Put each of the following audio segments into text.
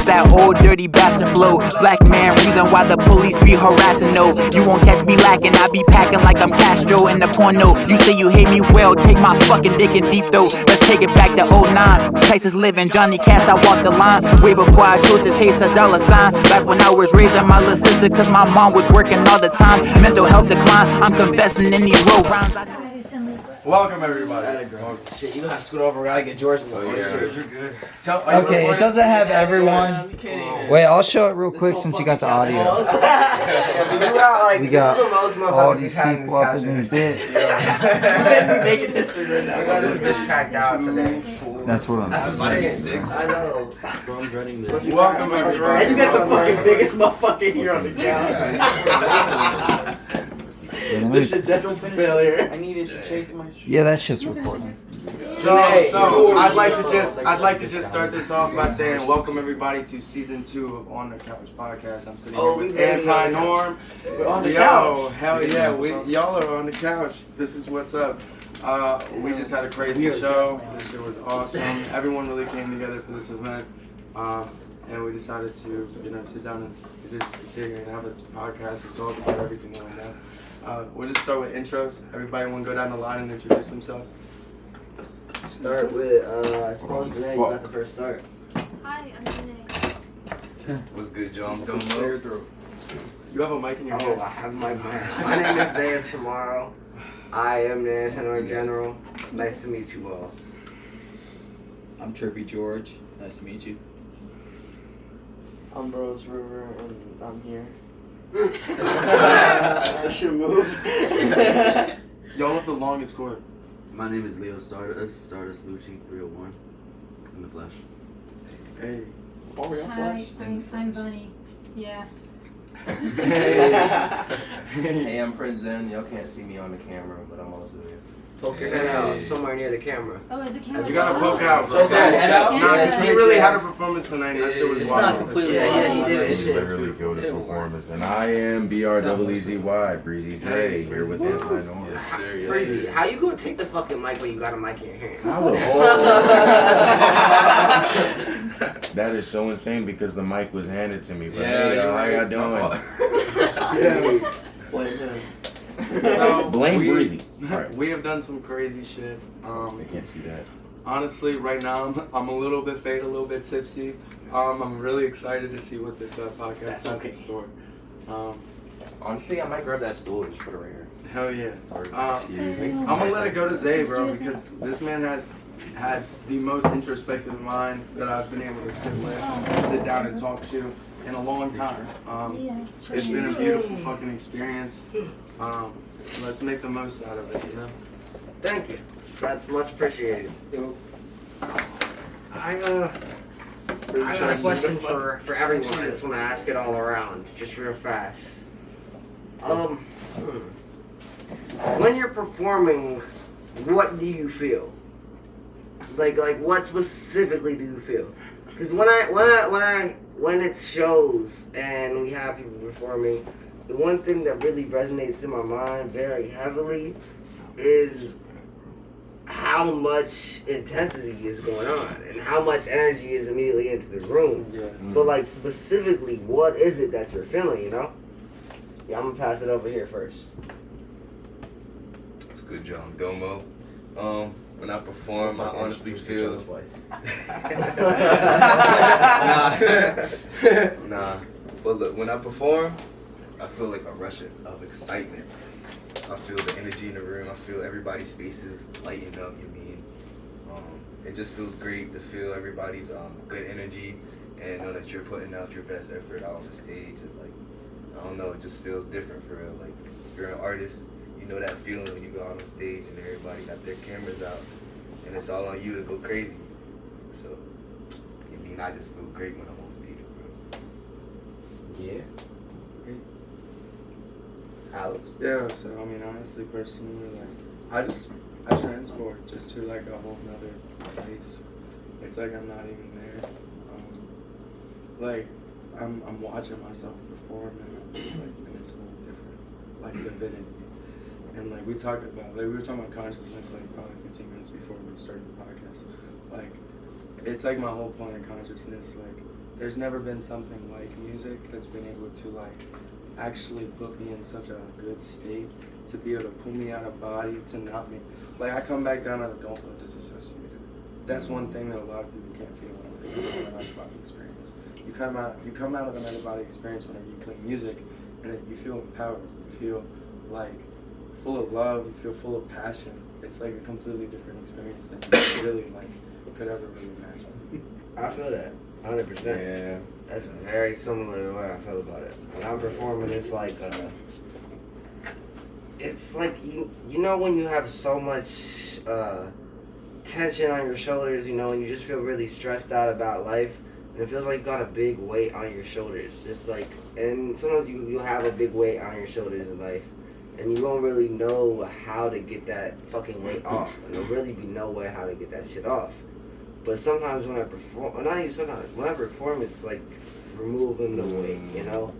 that old dirty bastard flow. Black man, reason why the police be harassing. No, you won't catch me lacking. I be packing like I'm Castro in the porno. You say you hate me, well, take my fucking dick in deep though. Let's take it back to 09. Texas living, Johnny Cash, I walked the line. Way before I showed to chase a dollar sign. Back when I was raising my little sister, cause my mom was working all the time. Mental health decline, I'm confessing in these road rhymes. Welcome everybody. Shit, you gonna have to scoot over. We gotta get George in this. Yeah, you're good. Okay, it doesn't have everyone. Wait, I'll show it real quick since you got the audio. We got all these people up in this bit. Making history right now. I got this bitch packed out today. That's what I'm saying. I know. Welcome everybody. And you got the fucking biggest motherfucker here on the couch. This shit destined for failure. I needed to chase my Yeah, that shit's recording. So I'd like to just start this off by saying welcome everybody to season 2 of On the Couch podcast. I'm sitting here with Anti-Norm. We're on the couch. Hell yeah, y'all are on the couch. This is what's up. We just had a crazy show. This shit was awesome. Everyone really came together for this event, and we decided to sit down and just sit here and have a podcast and talk about everything that went down. We'll just start with intros. Everybody want to go down the line and introduce themselves? Start with, I suppose Janae, you got the first start. Hi, I'm Janae. What's good, Joe? I'm doing well. You have a mic in your Oh, hand. I have my mic. My name is Dan Tomorrow. I am the Antenna General. Nice to meet you all. I'm Trippy George. Nice to meet you. I'm Rose River and I'm here. I should move. Y'all have the longest cord. My name is Leo Stardust Lucci 301 in the flesh. Hey. Oh, we on Hi, Flash? I'm Bunny. Yeah. Hey, I'm Prince Zen. Y'all can't see me on the camera, but I'm also here. Poke your head out somewhere near the camera. Oh, is it camera? You gotta poke out, bro. Poke your head out? Nah, Yeah, cause he it's really like had that. a performance tonight. That shit was It's wild. not completely Yeah, he did. It's a really good performance, and I am BRWZY, Breezy J, here with Anti-Norm. Yes, sir. Breezy, how you gonna take the fucking mic when you got a mic in your hand? That is so insane because the mic was handed to me. But Yeah, hey, you're how right. y'all doing? Yeah. Blame him. So, Blame Breezy. Alright. We have done some crazy shit. I can't see that. Honestly, right now I'm a little bit faded, a little bit tipsy. I'm really excited to see what this podcast has in store. Honestly, I might grab that stool and just put it right here. Hell yeah. Excuse me. I'm gonna let it go to Zay, bro, because this man has had the most introspective mind that I've been able to sit down and talk to in a long time. It's been a beautiful fucking experience. Let's make the most out of it, you know? Thank you. That's much appreciated. I got a question for everyone. I just want to ask it all around, just real fast. When you're performing, what do you feel? Like what specifically do you feel? Because when it shows and we have people performing, the one thing that really resonates in my mind very heavily is how much intensity is going on and how much energy is immediately into the room. Yeah. But like specifically, what is it that you're feeling, you know? Yeah, I'm gonna pass it over here first. What's good, Joe? I'm Domo. When I perform, I honestly feel. Nah. But look, when I perform, I feel like a rush of excitement. I feel the energy in the room. I feel everybody's faces lighten up. You mean? It just feels great to feel everybody's good energy and know that you're putting out your best effort out on the stage. And, like, I don't know, it just feels different for real. Like, if you're an artist, you know that feeling when you go out on stage and everybody got their cameras out and it's all on you to go crazy. So, I mean, I just feel great when I'm on stage, bro. Yeah. Alex? Yeah, so I mean, honestly, personally, like, I transport just to like a whole nother place. It's like I'm not even there. Like, I'm watching myself perform and I'm just like, and it's a little different, like divinity. And like we were talking about consciousness like probably 15 minutes before we started the podcast. Like, it's like my whole point of consciousness. Like, there's never been something like music that's been able to like actually put me in such a good state to be able to pull me out of body to not me. Like I come back down and I don't feel disassociated. That's one thing that a lot of people can't feel when they come out of an out-of-body experience. You come out of an out-of-body experience whenever you play music, and you feel empowered. You feel like full of love. You feel full of passion. It's like a completely different experience than you really like could ever really imagine. I feel that 100%. Yeah. That's very similar to the way I feel about it. When I'm performing, it's like you know when you have so much tension on your shoulders, you know, and you just feel really stressed out about life, and it feels like you got a big weight on your shoulders. It's like, and sometimes you have a big weight on your shoulders in life, and you don't really know how to get that fucking weight off, and there'll really be no way how to get that shit off. But sometimes when I perform, or not even sometimes, when I perform, it's like removing the weight, you know?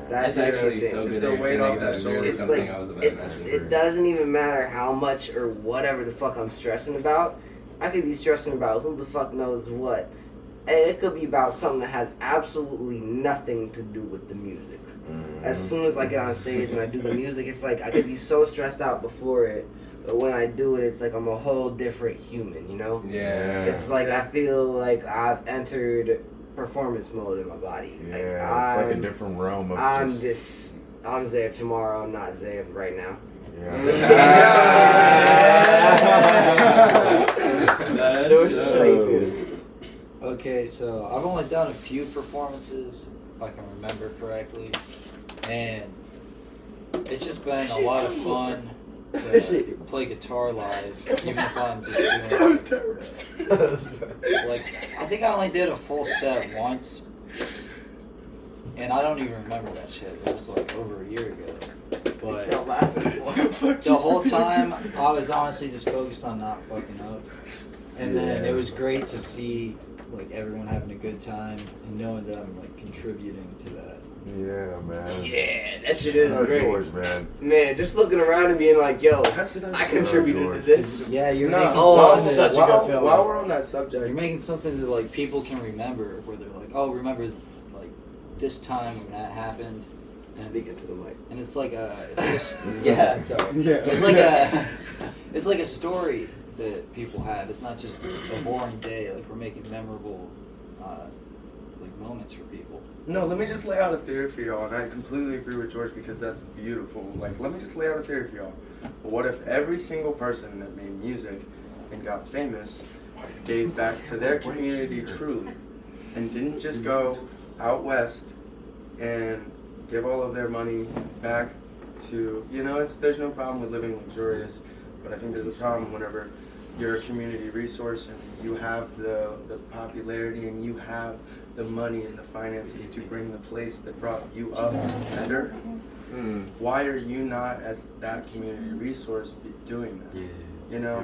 That's the actually thing. so It's good. the that you're weight saying off that the because shoulder. that's It's something like, I was about to mention. it doesn't even matter how much or whatever the fuck I'm stressing about. I could be stressing about who the fuck knows what. And it could be about something that has absolutely nothing to do with the music. As soon as I get on stage and I do the music, it's like I could be so stressed out before it, but when I do it, it's like I'm a whole different human, you know? Yeah. It's like I feel like I've entered performance mode in my body. Yeah, Like, it's like a different realm of I'm Zav tomorrow, I'm not Zav right now. George Strait. Okay, so I've only done a few performances, if I can remember correctly, and it's just been a lot of fun to play guitar live, even if I'm just doing That was terrible. like, I think I only did a full set once, and I don't even remember that shit. It was like over a year ago. But the whole time, I was honestly just focused on not fucking up. And then it was great to see like everyone having a good time and knowing that I'm like contributing to that. Yeah, man. Yeah, that shit is great. George, man. Man, just looking around and being like, yo, I contributed to this. Yeah, you're No, making oh, something such that, a good feeling. While we're on that subject, you're making something that like people can remember, where they're like, oh, remember like this time when that happened. Speaking to the mic. And it's like yeah, sorry. Yeah. It's like a story that people have. It's not just a boring day. Like we're making memorable like moments for people. No, let me just lay out a theory for y'all, and I completely agree with George because that's beautiful. Like, let me just lay out a theory for y'all. What if every single person that made music and got famous gave back to their community truly, and didn't just go out west and give all of their money back to, you know, there's no problem with living luxurious, but I think there's a problem whenever you're a community resource and you have the popularity and you have the money and the finances to bring the place that brought you up better. Why are you not, as that community resource, doing that? You know,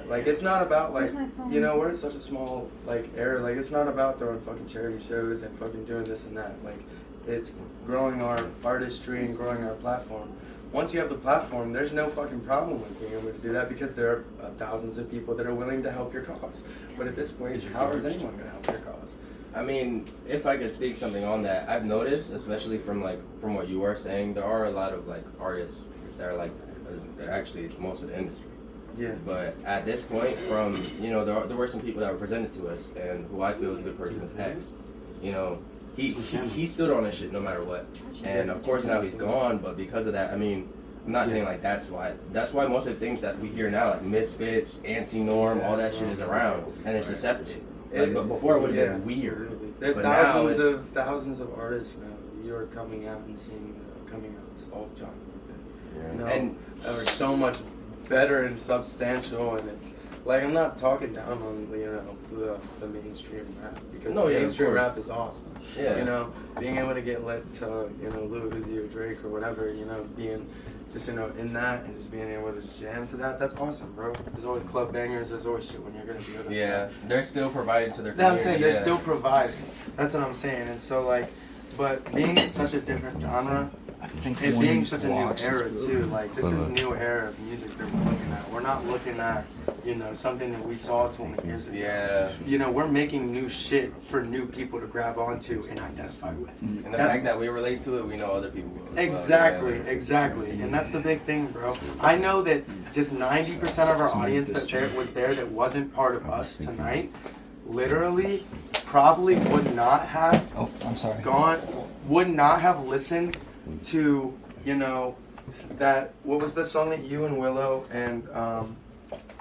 like it's not about like, you know, we're in such a small like era. Like it's not about throwing fucking charity shows and fucking doing this and that. Like it's growing our artistry and growing our platform. Once you have the platform, there's no fucking problem with being able to do that because there are thousands of people that are willing to help your cause. But at this point, how is anyone going to help your cause? I mean, if I could speak something on that, I've noticed, especially from what you are saying, there are a lot of like artists that are like, actually it's most of the industry. Yeah. But at this point, from, you know, there were some people that were presented to us, and who I feel is a good person is X. You know, he stood on his shit no matter what. And of course now he's gone, but because of that, I mean, I'm not saying like that's why most of the things that we hear now, like Misfits, Anti-Norm, all that shit is around, and it's accepted. Like, but before it would have been weird. There are But thousands of artists now. You're coming out and seeing coming out this alt genre. You know, And that are so much better and substantial, and it's like I'm not talking down on the mainstream rap because mainstream rap is awesome. Yeah. You know, being able to get lit to Lil Uzi or Drake or whatever, being just in that and just being able to just jam to that, that's awesome, bro. There's always club bangers. There's always shit when you're gonna do it. yeah, they're still providing to their No, I'm community. saying they're still providing. That's what I'm saying. And so like, but being in such a different genre, it being such a new era too. Like this is a new era of music that we're looking at. We're not looking at you know, something that we saw 20 years ago. Yeah. You know, we're making new shit for new people to grab onto and identify with. And the That's- fact that we relate to it, we know other people will. as well, Exactly, yeah. exactly. And that's the big thing, bro. I know that just 90% of our audience was there that wasn't part of us tonight, literally probably would not have Oh, I'm sorry. would not have listened to, you know, what was the song that you and Willow and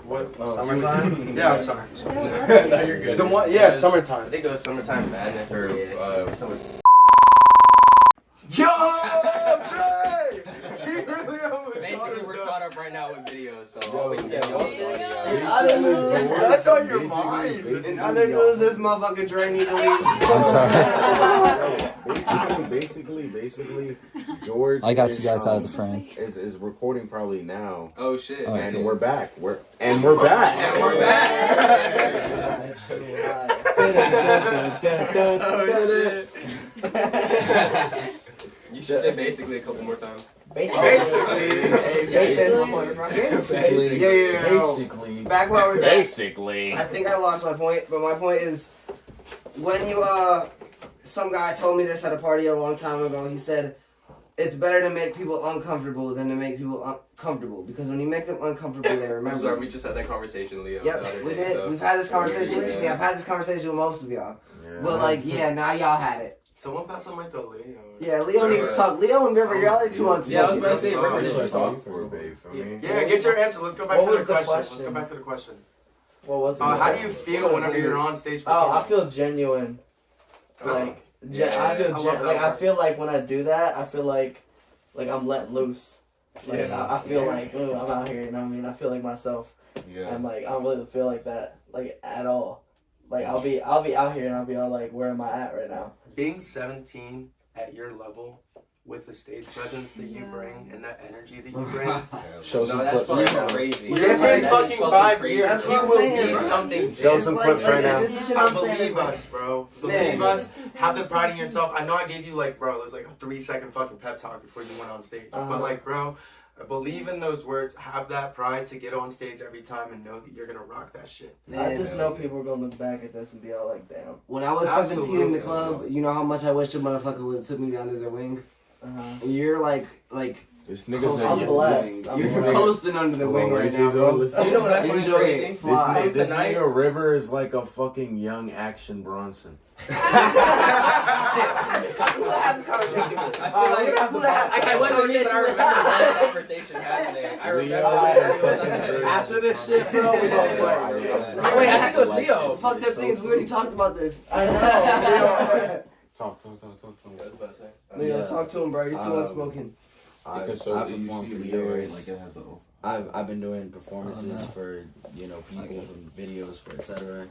Summertime? Yeah, I'm sorry. No, you're good. The one, yeah, Summertime. I think it was Summertime Madness or Summer. Yo, Trey! He really almost Basically, we're got caught up right now with videos, so all we see is audio. In other news, That's on your mind. in other news, this motherfucking Dre needs to leave. Basically, George. I got you guys out of the frame. Is recording probably now, Oh shit. Oh, and okay. we're back. We're back. And we're back. You should say basically a couple more times. Basically. Basically, Back where I was at. basically. I think I lost my point, but my point is, when you some guy told me this at a party a long time ago. He said, it's better to make people uncomfortable than to make people comfortable, because when you make them uncomfortable, they remember. I'm sorry, we just had that conversation, Leo. the Yep, other we day, did. so- We've had this conversation Yeah. recently. I've had this conversation with most of y'all. Yeah. But like, yeah, now y'all had it. Someone pass the mic to Leo. Yeah, Leo needs to talk. Leo and River, y'all are too unspoken. Yeah, I was about to say, River, did you Let's talk? talk for a bit, for me. Yeah, get your answer. Let's go back What to the was the question. Let's question? go back to the question. What was it? How do you feel whenever you're on stage Oh, I performing? feel genuine. Like, I feel like when I do that, I feel like I'm letting loose. Like, I feel like, ooh, I'm out here, you know what I mean? I feel like myself. Yeah. And like, I don't really feel like that, like, at all. Like, I'll be out here and I'll be all like, where am I at right now? Being 17 at your level with the stage presence that you Yeah. bring and that energy that you bring. Show some No, that's clips. fucking crazy. Give Yeah, him that is fucking 5 years. That's He what I'm will saying, be bro. something Show big. some It's clips right like, now. This is the shit I'm saying. Believe It's like, us, bro. Man. Believe us. Have the pride in yourself. I know I gave you like, bro, it was like a 3-second fucking pep talk before you went on stage. But like, bro, believe in those words. Have that pride to get on stage every time and know that you're gonna rock that shit. I just know people are gonna look back at this and be all like, damn. when I was 17 in the Absolutely. club, you know how much I wish a motherfucker would have took me under their wing? And you're like This nigga's I'm like, blessed. I'm you're blessed. coasting under the wing right now, bro. You know what I find Enjoy crazy? it. Fly. This Tonight- nigga River is like a fucking young Action Bronson. Who to have this conversation with? I feel like Who to have I wasn't even. I remember that conversation happening. I remember. After this shit, bro, we gonna play. Wait, I think it was Leo. Fuck that thing. We already talked about this. I know. Talk. I was about to say. Leo, talk to him, bro. You're too unspoken. I've performed for years. I've been doing performances for people and videos for etc.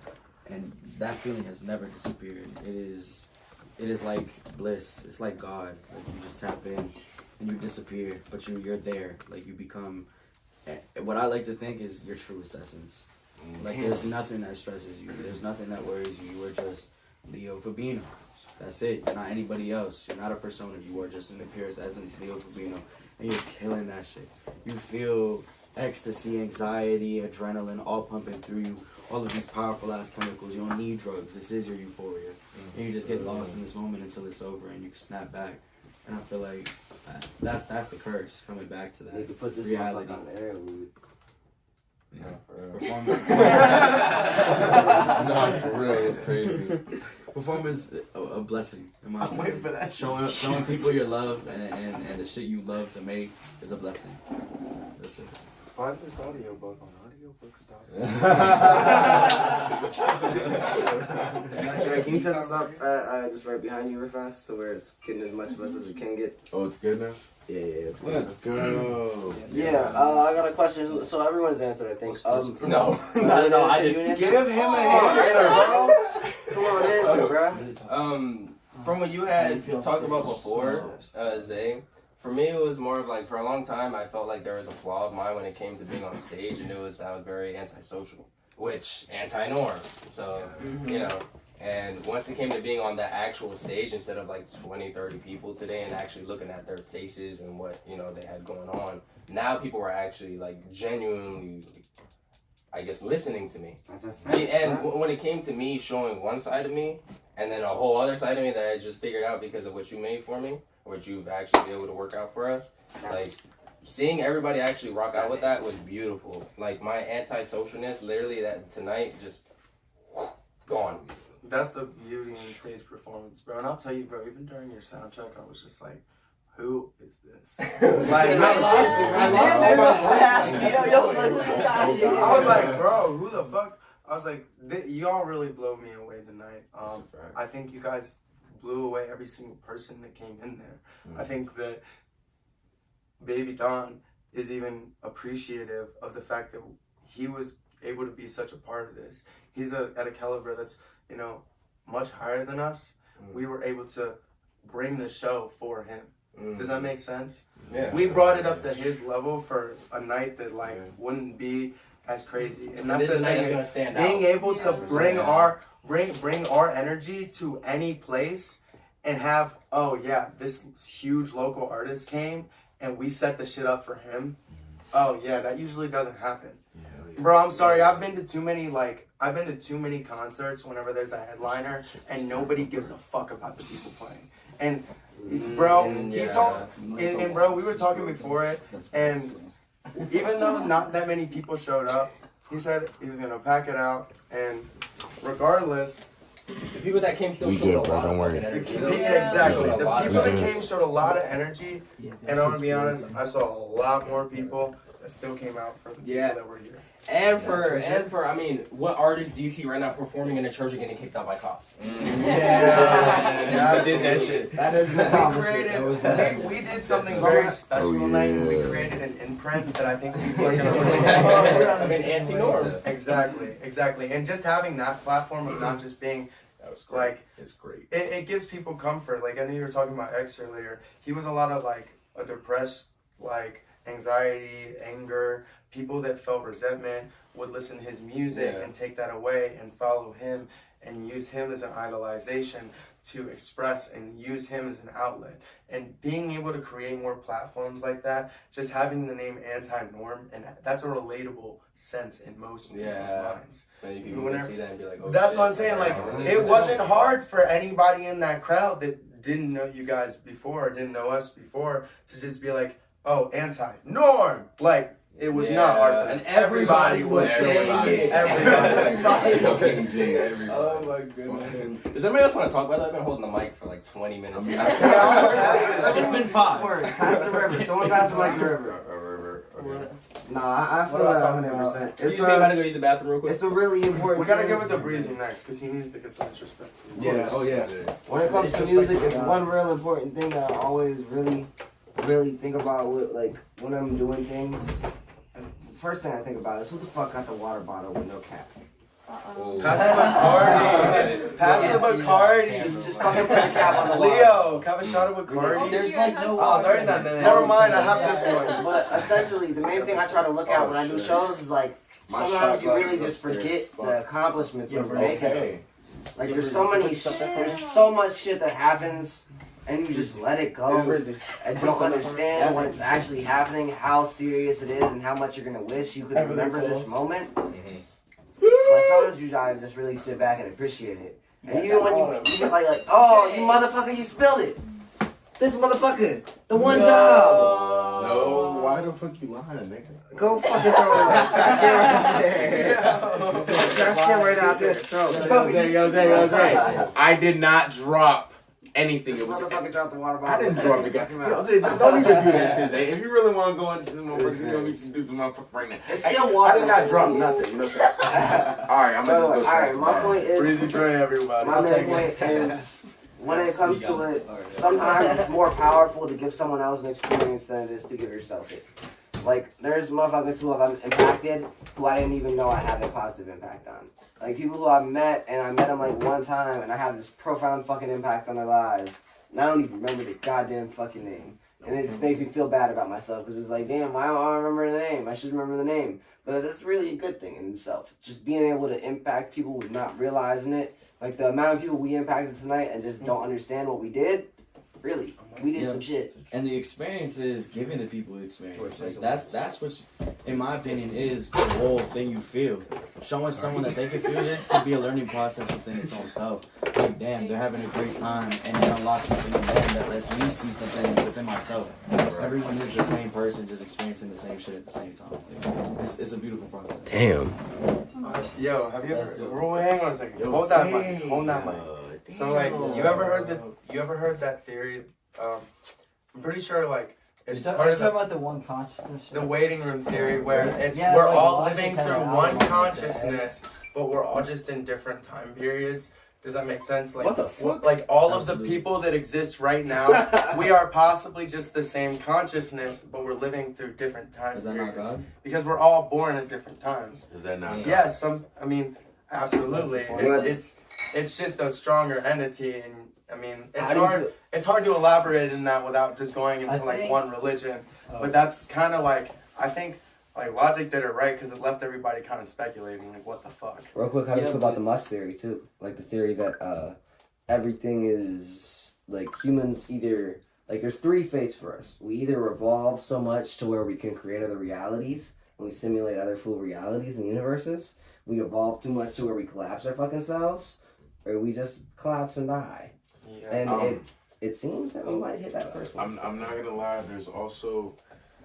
And that feeling has never disappeared. It is like bliss. It's like God. Like you just tap in and you disappear, but you're there. Like you become. What I like to think is your truest essence. Like there's nothing that stresses you. There's nothing that worries you. You are just Leo Fabino. That's it. You're not anybody else. You're not a persona. You are just in the purest essence, Leo Fabino. And you're killing that shit. You feel ecstasy, anxiety, adrenaline all pumping through you. All of these powerful ass chemicals. You don't need drugs. This is your euphoria. And you just get lost in this moment until it's over and you can snap back. And I feel like that's the curse, coming back to that. You could put this reality. motherfucker on the air, Lou. Performance. Nah, for real, it's crazy. Performance, a blessing. In my I'm opinion. waiting for that shit. Showing people your love and the shit you love to make is a blessing. That's it. Find this audiobook on audiobook.com. Can you set this up just right behind you real fast so where it's getting as much of us as it can get? Oh, it's good now? Yeah, it's good. Let's go. Yeah, I got a question. So everyone's answered, I think. No. No, I didn't. Give him an answer, bro. Come on, answer, bro. From what you had talked about before, Zay, for me it was more of like, for a long time I felt like there was a flaw of mine when it came to being on stage, and it was that I was very antisocial, which anti-norm. So, and once it came to being on the actual stage instead of like 20, 30 people today and actually looking at their faces and what, they had going on, now people were actually like genuinely I guess, listening to me. That's a fact. When it came to me showing one side of me, and then a whole other side of me that I just figured out because of what you made for me, what you've actually been able to work out for us, like, seeing everybody actually rock out with that was beautiful. Like, my anti-socialness, literally, that tonight, just gone. That's the beauty in stage performance, bro. And I'll tell you, bro, even during your sound check, I was just like, who is this? Like, seriously, I was like, bro, who the fuck? I was like, y'all really blow me away tonight. I think you guys blew away every single person that came in there. I think that Baby Don is even appreciative of the fact that he was able to be such a part of this. He's at a caliber that's, you know, much higher than us. We were able to bring the show for him. Does that make sense? Yeah. We brought it up to his level for a night that wouldn't be as crazy. And that's the thing, is being able to bring our energy to any place and have, oh yeah, this huge local artist came and we set the shit up for him. Oh yeah, that usually doesn't happen. Bro, I'm sorry, I've been to too many concerts whenever there's a headliner and nobody gives a fuck about the people playing. And bro, bro, we were talking before it, and even though not that many people showed up, he said he was gonna pack it out, and regardless, the people that came still showed a lot of energy. Exactly. The people that came showed a lot of energy, and I'm gonna be honest, I saw a lot more people that still came out for the people that were here. And for I mean, what artists do you see right now performing in a church and getting kicked out by cops? I did that shit. That is we did something very special tonight. We created an imprint that I think people are gonna I mean, anti-norm. Exactly. And just having that platform of not just being like, it's great. It gives people comfort. Like I know you were talking about X earlier. He was a lot of like a depressed, like anxiety, anger. People that felt resentment would listen to his music and take that away and follow him and use him as an idolization to express and use him as an outlet. And being able to create more platforms like that, just having the name Anti-Norm, and that's a relatable sense in most people's minds. And you can see that and be like, oh, that's what I'm saying. Like, it wasn't hard for anybody in that crowd that didn't know you guys before, or didn't know us before, to just be like, oh, Anti-Norm! Like, it was not hard for them. And everybody was saying it. Everybody. Oh my goodness. Does anybody else want to talk about that? I've been holding the mic for like 20 minutes. It's been 5. Pass the river. Someone pass the mic to River. Nah, I feel that 100%. Excuse me, I'm about to go use the bathroom real quick. It's a really important We gotta give it to Breezy next, because he needs to get some disrespect. Yeah, oh yeah. When it comes to music, it's one real important thing that I always really think about with, like, when I'm doing things. First thing I think about is who the fuck got the water bottle with no cap? Pass the Bacardi. Pass the Bacardi. Just fucking put the cap on the water. Leo, have a shot of Bacardi. There's like no water. Never mind, I have this one. But essentially, the main thing I try to look at when I do shows is like, sometimes you really just forget the accomplishments when you're making them. Like there's so much shit that happens, and you just let it go and don't understand when it's actually happening, how serious it is, and how much you're gonna wish you could remember this moment. But sometimes you gotta just really sit back and appreciate it. And even when you get like, oh, you motherfucker, you spilled it. This motherfucker, the one job. No, why the fuck you lying, nigga? Go fucking throw it away. Trash can right there. Trash can right out there. Yo, I did not drop anything. It was motherfucker dropped the water I bottle. didn't drop the guy. Yo, Jay, don't even do that shit, Zay. If you really want to go into this motherfucker, you don't need to do the motherfucker right now. It's still water. I did not drop nothing. You know what I'm saying? Alright, I'm gonna just go. Alright, my point is. Breezy Dre, everybody. My main point is. When it comes to it, sometimes it's more powerful to give someone else an experience than it is to give yourself it. Like, there's motherfuckers who I've impacted who I didn't even know I had a positive impact on. Like, people who I've met, and I met them like one time, and I have this profound fucking impact on their lives, and I don't even remember the goddamn fucking name. And it just makes me feel bad about myself, because it's like, damn, I don't remember the name. I should remember the name. But that's really a good thing in itself. Just being able to impact people with not realizing it. Like, the amount of people we impacted tonight and just don't understand what we did, Really, we did Yeah. some shit. And the experience is giving the people the experience. Like that's what, in my opinion, is the whole thing you feel. Showing someone that they can feel this could be a learning process within its own self. Like, damn, they're having a great time, and it unlocks something in them that lets me see something within myself. Everyone is the same person, just experiencing the same shit at the same time. Like, it's a beautiful process. Damn. Yo, have you That's ever? dope. Hang on a second. Hold that mic. Hold that mic. So like, you ever heard that theory? I'm pretty sure like it's Are part you of talking the about the one consciousness shit? waiting room theory where it's Yeah, we're like all logic living had through an one album like consciousness, but we're all just in different time periods. Does that make sense? Like What the fuck? Like all Absolutely. of the people that exist right now, we are possibly just the same consciousness, but we're living through different time Is that not periods. God? Because we're all born at different times. Is that not? Yes, I mean, absolutely. That's- It's just a stronger entity, and I mean, it's How do you hard. feel- It's hard to elaborate in that without just going into I like think- one religion. But that's kind of like I think like Logic did it right because it left everybody kind of speculating like what the fuck. Real quick, how do you Yeah, feel about but- the Musk theory too? Like the theory that everything is like humans either like there's three fates for us. We either evolve so much to where we can create other realities and we simulate other full realities and universes. We evolve too much to where we collapse our fucking selves, or we just collapse and die. Yeah. And it seems that we might hit that person. I'm not gonna lie. There's also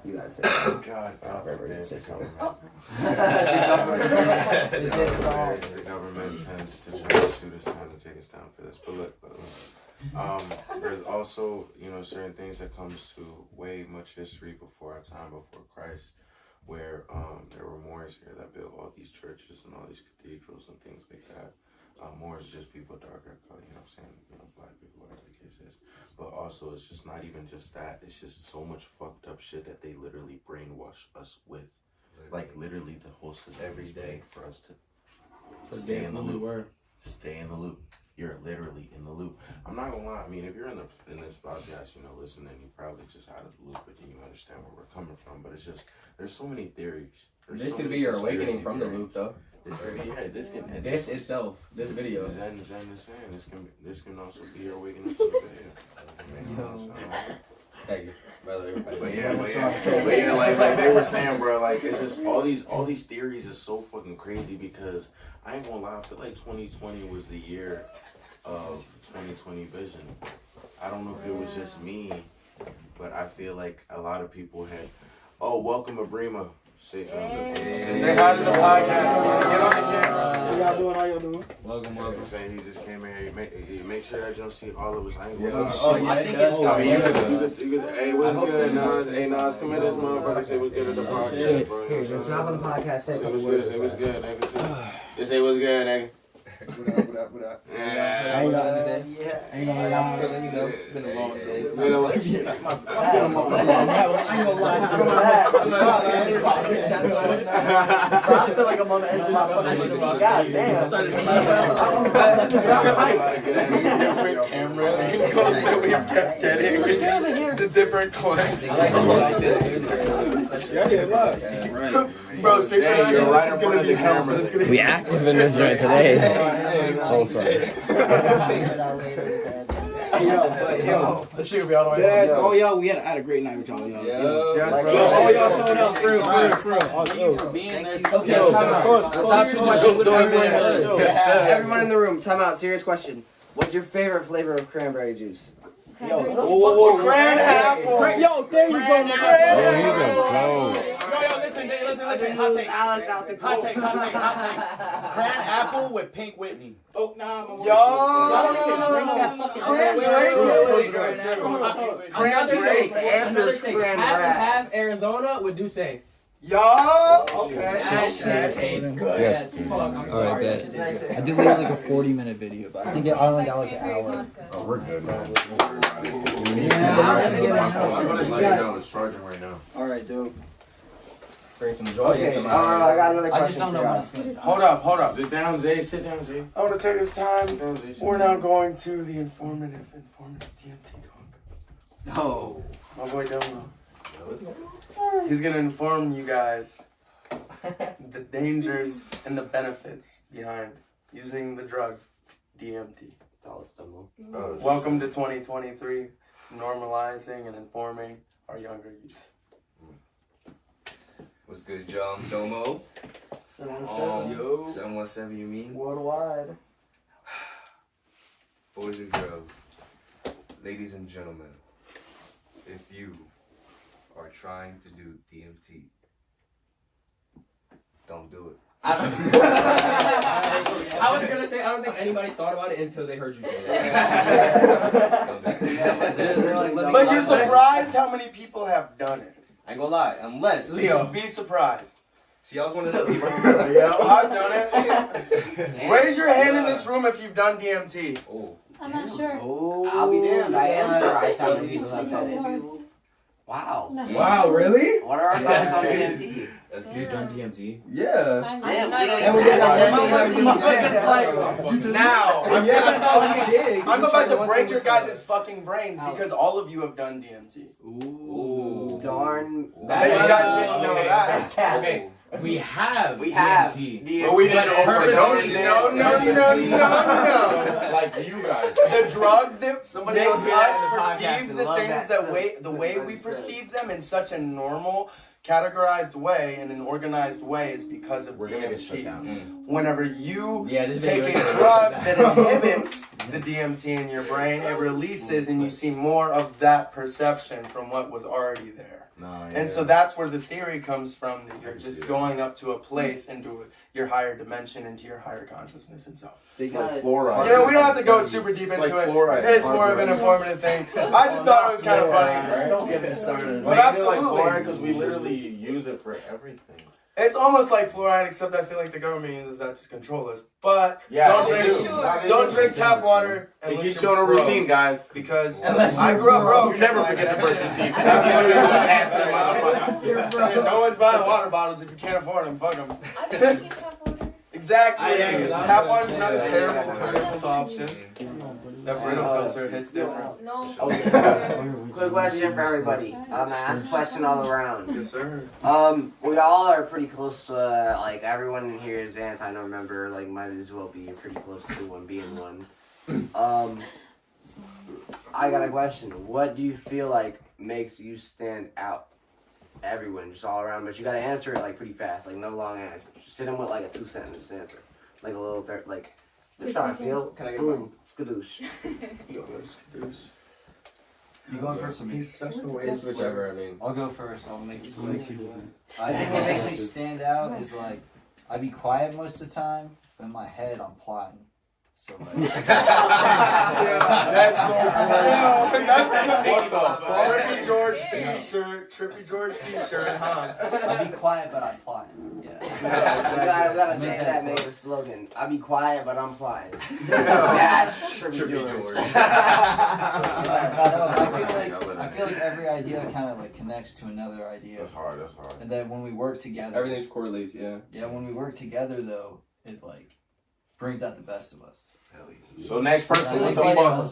You gotta say that. God. Oh, Reverend, you say something. The government tends to try to shoot us down and take us down for this. But look, there's also, certain things that comes to way much history before our time, before Christ, where there were Moors here that built all these churches and all these cathedrals and things like that. Moors is just people darker color, black people, whatever the case is. But also, it's just not even just that. It's just so much fucked up shit that they literally brainwash us with. Like, literally, the whole system is made for us to stay in the loop. Stay in the loop. You're literally in the loop. I'm not gonna lie. I mean, if you're in this podcast, listening, you're probably just out of the loop, but then you understand where we're coming from. But it's just there's so many theories. This could be your awakening from the loop, though. This itself, this video. Zen is saying this can also be your awakening from the video. Thank you, brother. But yeah, like they were saying, bro, like it's just all these theories is so fucking crazy because I ain't gonna lie, I feel like 2020 was the year of 2020 vision. I don't know if it was just me, but I feel like a lot of people had. Oh, welcome, Abrima. Say hi to the podcast. Get on the camera. How y'all doing? How y'all doing? Welcome. I'm saying he just came here. Make sure that you don't see all of us. I ain't gonna I think it's got Hey, what's good, Nas? Hey, Nas, come in this motherfucker. Say what's good at the podcast, bro. Here, just hop on the podcast. Say a Say couple what's words. good. Say what's good, nigga. Just say what's good, nigga. What up? Yeah. Ain't nothing today. Yeah. Ain't gonna lie. It's been a long day. It's been a long- I ain't gonna lie. I feel like I'm on the edge of my fucking seat. God damn. Different camera angles that we've kept getting. There's a chair over here. The different clips. Right. Bro, synchronize Dang, you're it. right This in is front gonna of be the hell. camera. It's gonna be We active in this joint today. Oh, sorry. This shit will be all the way Yes, up. oh y'all, we had a great night with y'all. Yes, bro. Oh y'all showed up for real. Thank you for being there. Okay, Yo, time of out. course. Everyone in the room, time out. Serious question. What's your favorite flavor of cranberry juice? Yo, whoa. Cran apple. Yo, there you go. Listen. Hot take. Hot take. Cran apple with Pink Whitney. Yo. Cran Drake. The answer is cran Half Arizona with Duce. Yo. Okay. That tastes good. Yes. I'm Alright, sorry. bet. I did like a 40-minute video, but I think I only got like an hour. Oh, we're good, man. I'm gonna lay it down. It's charging right now. Alright, dope. Bring some joy Okay, into I got another I just question don't for know when y'all. it's going to Hold up. Sit down, Zay. Sit down, Zay. I want to take this time. Sit down, Zay. Sit We're down. now going to the informative DMT talk. No. My boy Domo. He's gonna inform you guys the dangers and the benefits behind using the drug DMT. Tell us, Domo. Oh, Welcome to 2023. normalizing and informing our younger youth. What's good, John Domo? 717. Yo. 717, you mean? Worldwide. Boys and girls, ladies and gentlemen, if you are trying to do DMT, don't do it. I was gonna say I don't think anybody thought about it until they heard you say that. But you're surprised how many people have done it. I ain't gonna lie, unless Leo, be surprised. See, I was one of the people. I've done it. Raise your hand in this room if you've done DMT. Oh. I'm not sure. Oh, I'll be damned. I am surprised how many people have done it. Wow. No. Wow, really? What are our thoughts on DMT? You've done DMT? Yeah. Damn, now, I'm about to break your guys' guys' fucking brains because all of you have done DMT. Ooh. Darn. I bet you guys didn't know that. That's cat. Okay, we have We have DMT. But we didn't overdose it. No. Like you guys. The drug that Somebody makes else did that in the us podcast perceive and the love things that that sense. the way we perceive them in such a normal, categorized way and an organized way is because of We're gonna get shut DMT. down. Whenever you this take video a is- drug that inhibits the DMT in your brain, it releases and you see more of that perception from what was already there. And so that's where the theory comes from, that you're just going up to a place, into your higher dimension, into your higher consciousness itself. It's like fluoride. You know, we don't have to go super deep into like it. fluoride. It's more of an informative thing. I just thought it was kind of funny. Don't get me started. But absolutely. because we literally use it for everything. It's almost like fluoride, except I feel like the government uses that to control us. But Yeah, don't they drink, do. Sure. don't drink tap water. They unless keep you're showing a broke. routine, guys. Because Unless I grew up broke. You never forget to brush your teeth. If you literally ask them, motherfucker. No one's buying water bottles if you can't afford them. Fuck them. I've been drinking tap water. Exactly. I am. Tap water's not a terrible option. That Brita filter hits different. No. Quick question for everybody. I'm gonna ask a question all around. Yes, sir. We all are pretty close to, like, everyone in here is anti-norm member, like, might as well be pretty close to one being one. I got a question. What do you feel like makes you stand out? Everyone, just all around, but you gotta answer it, like, pretty fast, like, no long answer. Just hit him with, like, a 2-sentence answer. Like, a little, like, this is how I feel. Can I get Boom, skadoosh. You going first or me? He's such a It's whichever, I mean. I'll go first. I'll make it What makes you different? I think what makes me stand out is like I be quiet most of the time, but in my head I'm plotting. So like That's so cool. That's such a Trippy George t-shirt, huh? I be quiet, but I'm plotting. Yeah. We gotta say that, make it a slogan. I be quiet, but I'm plotting. That's Trippy George. I feel like every idea kind of like connects to another idea. That's hard. And then when we work together, Everything's correlates, yeah. Yeah, when we work together though, it like brings out the best of us. So next person, what the fuck?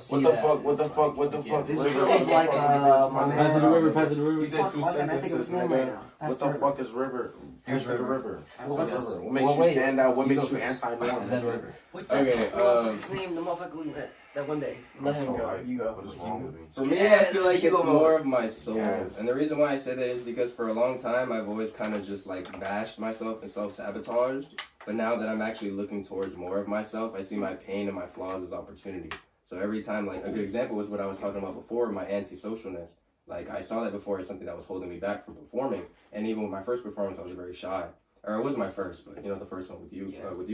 This feels like Pass it the river, pass it the river. He said two sentences, nigga. What the fuck is river? Here's Answer the River. river. What makes Well, you wait. stand out? What You makes go you first. anti-norm? And then River. What's Okay, that motherfucker's name? The motherfucker we met that one day. Let him go. You go. What is wrong with me? For me, I Yes, feel like you it's go, more Mo. of my soul. Yes. And the reason why I say that is because for a long time, I've always kind of just like bashed myself and self-sabotaged. But now that I'm actually looking towards more of myself, I see my pain and my flaws as opportunity. So every time, like, a good example was what I was talking about before, my anti-socialness. Like, I saw that before as something that was holding me back from performing. And even with my first performance, I was very shy. Or it wasn't my first, but, you know, the first one with you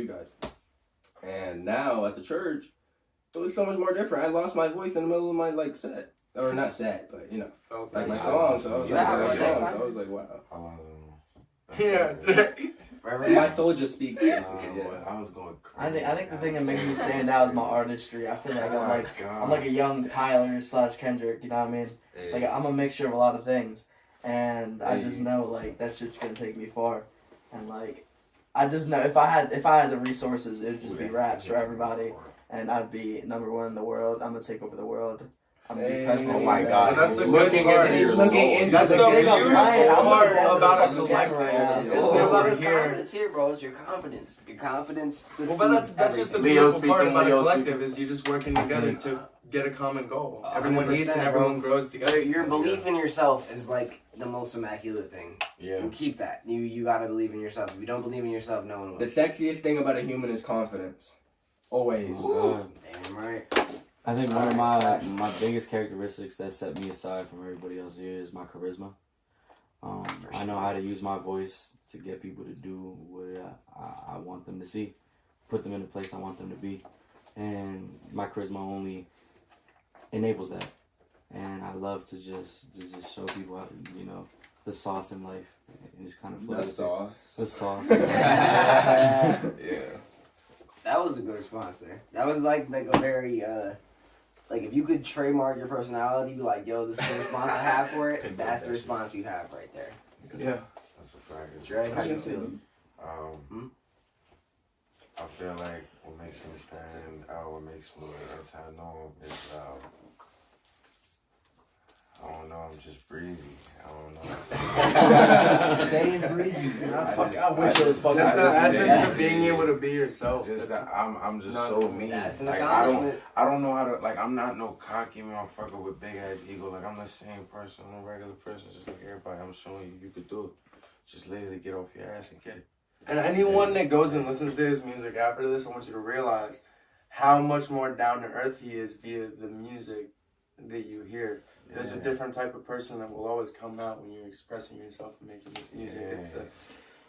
guys. And now at the church, it was so much more different. I lost my voice in the middle of my, like, set. Or not set, but, you know, like my song. So I was like, wow. Yeah. My soul just speaks. I was going crazy. I think the thing that makes me stand out is my artistry. I feel like I'm like a young Tyler / Kendrick. You know what I mean? Like I'm a mixture of a lot of things, and I just know like that's just gonna take me far, and like I just know if I had the resources, it would just be raps for everybody, and I'd be #1 in the world. I'm gonna take over the world. I'm depressed. Oh my God. That's the looking good part. into your Looking soul. into That's the the future. beautiful part about a collective. It's It's not about over his here. confidence here, bro. It's your confidence. Your confidence. Well, but that's just the Leo beautiful part speaking, about a Leo collective speaking. is you just working together to get a common goal. Everyone eats and 100%, everyone bro. grows together. Your belief in yourself is like the most immaculate thing. Yeah. You keep that. You gotta believe in yourself. If you don't believe in yourself, no one will. The sexiest thing about a human is confidence. Always. Damn right. I think one of my biggest characteristics that set me aside from everybody else here is my charisma. I know how to use my voice to get people to do what I want them to see, put them in the place I want them to be, and my charisma only enables that. And I love to just show people how, you know, the sauce in life and just kind of flow. The sauce. The sauce. Yeah. That was a good response there. That was like a very like if you could trademark your personality, be like, yo, this is the response I have for it. That's the response you have right there. Yeah. That's a fact. Dre, how you feel? I feel like what makes me stand out, what makes me anti-norm is, I don't know, I'm just breezy. I don't know. Staying breezy. I wish it was fucking. Just the essence of being able to be yourself. Just that I'm just not- so mean. That's an Like accomplishment. I don't know how to, like, I'm not no cocky motherfucker with big ass ego. Like, I'm the same person, I'm a regular person, just like everybody. I'm showing you could do it. Just literally get off your ass and get it. And anyone that goes and listens to his music after this, I want you to realize how much more down to earth he is via the music that you hear. There's a different type of person that will always come out when you're expressing yourself and making this music. Yeah. It's the,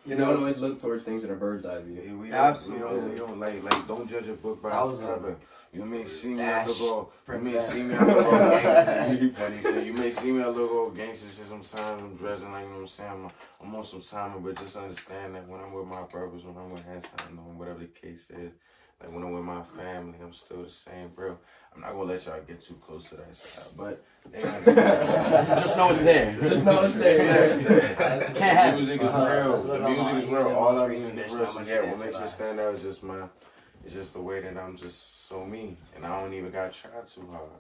You don't always look towards things in a bird's eye view. We Absolutely. don't like don't judge a book by That its was cover. You may see me Dash a little, you may Princess. see me a little gangster. Funny say, you may see me a little gangster. Sometimes I'm dressing like, you know what I'm saying. I'm on some time, but just understand that when I'm with my brothers, when I'm with Hassan, whatever the case is, like when I'm with my family, I'm still the same, bro. I'm not gonna let y'all get too close to that side, but Just know it's there. Just know it's there. Can't have the music is real. The music is real. All our music is real. So yeah, what makes me stand out is just it's just the way that I'm just so mean, and I don't even got to try too hard.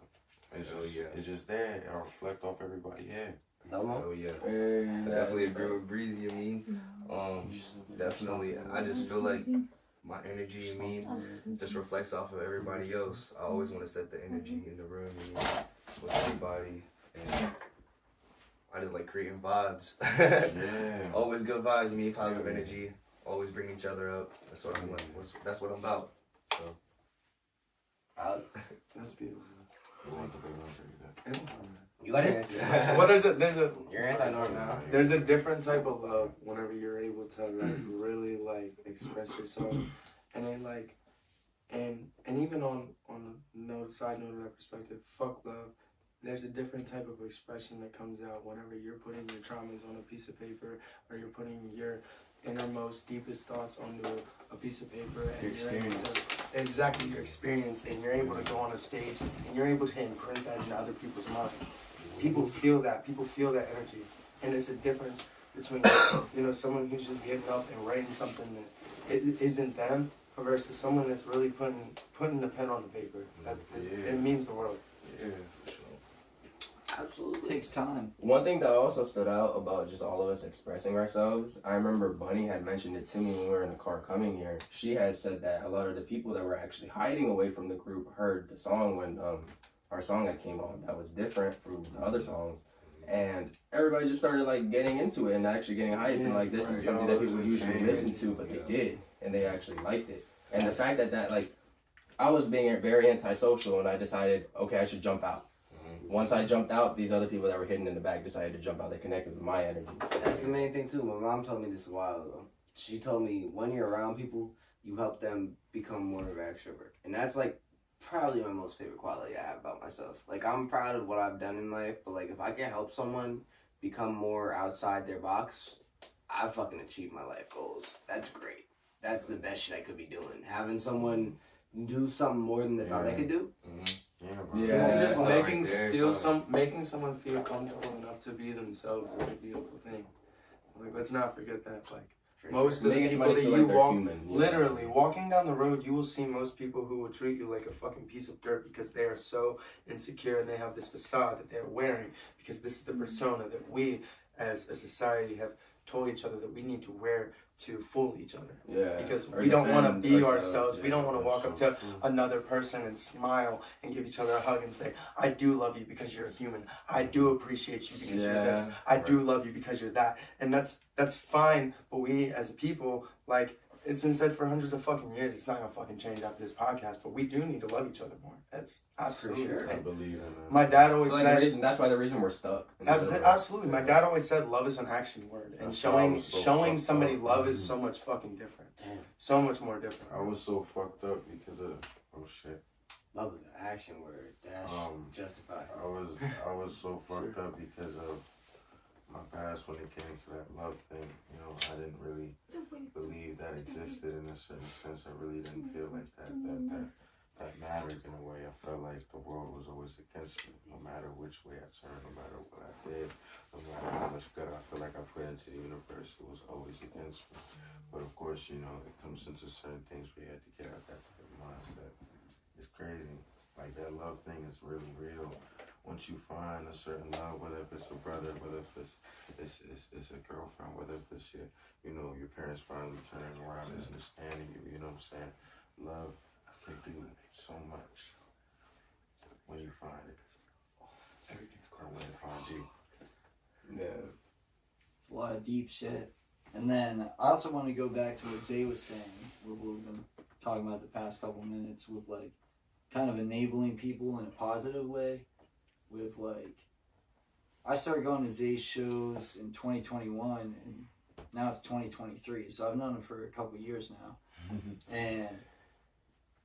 It's just there. I reflect off everybody. Yeah. Oh yeah. I definitely agree with Breezy. I mean, definitely. I just feel like my energy, I mean, just reflects off of everybody else. I always want to set the energy in the room, I mean, with everybody, and I just like creating vibes. Yeah. Always good vibes, I mean, positive energy. Always bring each other up. That's what I'm like. That's what I'm about. So. That's beautiful. You gotta answer that question. Well, there's a You're anti-norm now. There's a different type of love whenever you're able to like really like express yourself, and then like, and even on the side note of that perspective, fuck love. There's a different type of expression that comes out whenever you're putting your traumas on a piece of paper, or you're putting your innermost, deepest thoughts onto a piece of paper, and you're able to, exactly your experience, and you're able to go on a stage, and you're able to imprint that into other people's minds. People feel that. People feel that energy, and it's a difference between someone who's just getting up and writing something that isn't them versus someone that's really putting the pen on the paper. It means the world. Yeah, for sure. Absolutely. It takes time. One thing that also stood out about just all of us expressing ourselves, I remember Bunny had mentioned it to me when we were in the car coming here. She had said that a lot of the people that were actually hiding away from the group heard the song when our song that came on that was different from the other songs. And everybody just started like getting into it and actually getting hyped and like this is something that people usually listen to, but they did and they actually liked it. And the fact that like I was being very antisocial and I decided, okay, I should jump out. Once I jumped out, these other people that were hidden in the back decided to jump out. They connected with my energy. That's the main thing too. My mom told me this a while ago. She told me when you're around people, you help them become more of an extrovert. And that's like probably my most favorite quality I have about myself. Like I'm proud of what I've done in life, but like if I can help someone become more outside their box, I fucking achieved my life goals. That's great. That's the best shit I could be doing. Having someone do something more than they thought they could do. Just making someone feel comfortable enough to be themselves is a beautiful thing. Like let's not forget that. Like Most of the people that you walk, literally walking down the road, you will see most people who will treat you like a fucking piece of dirt because they are so insecure and they have this facade that they're wearing because this is the persona that we as a society have told each other that we need to wear to fool each other. Yeah. Because we don't want to be ourselves. We don't want to walk up to another person and smile and give each other a hug and say, I do love you because you're a human. I do appreciate you because you're this. I do love you because you're that. And that's fine, but we as a people, like, it's been said for hundreds of fucking years, it's not gonna fucking change after this podcast, but we do need to love each other more. That's absolutely sure. right. I believe in that. My dad always said that's why the reason we're stuck. Absolutely. My dad always said love is an action word. And showing somebody love is so much fucking different. So much more different. I was so fucked up because of shit. Love is an action word. Dash justified. I was so fucked up because of my past when it came to that love thing. You know, I didn't really believe that existed in a certain sense. I really didn't feel like that mattered in a way. I felt like the world was always against me, no matter which way I turned, no matter what I did, no matter how much good I feel like I put into the universe, it was always against me. But of course, you know, it comes into certain things we had to get out that type of mindset. It's crazy. Like, that love thing is really real. Once you find a certain love, whether if it's a brother, whether if it's a girlfriend, whether if it's your parents finally turning around and understanding you, you know what I'm saying? Love can do so much when you find it. Everything's clear when it finds you. Yeah. It's a lot of deep shit. And then I also want to go back to what Zay was saying, what we've been talking about the past couple minutes with, like, kind of enabling people in a positive way. With, like, I started going to Zay's shows in 2021, and now it's 2023, so I've known him for a couple years now. And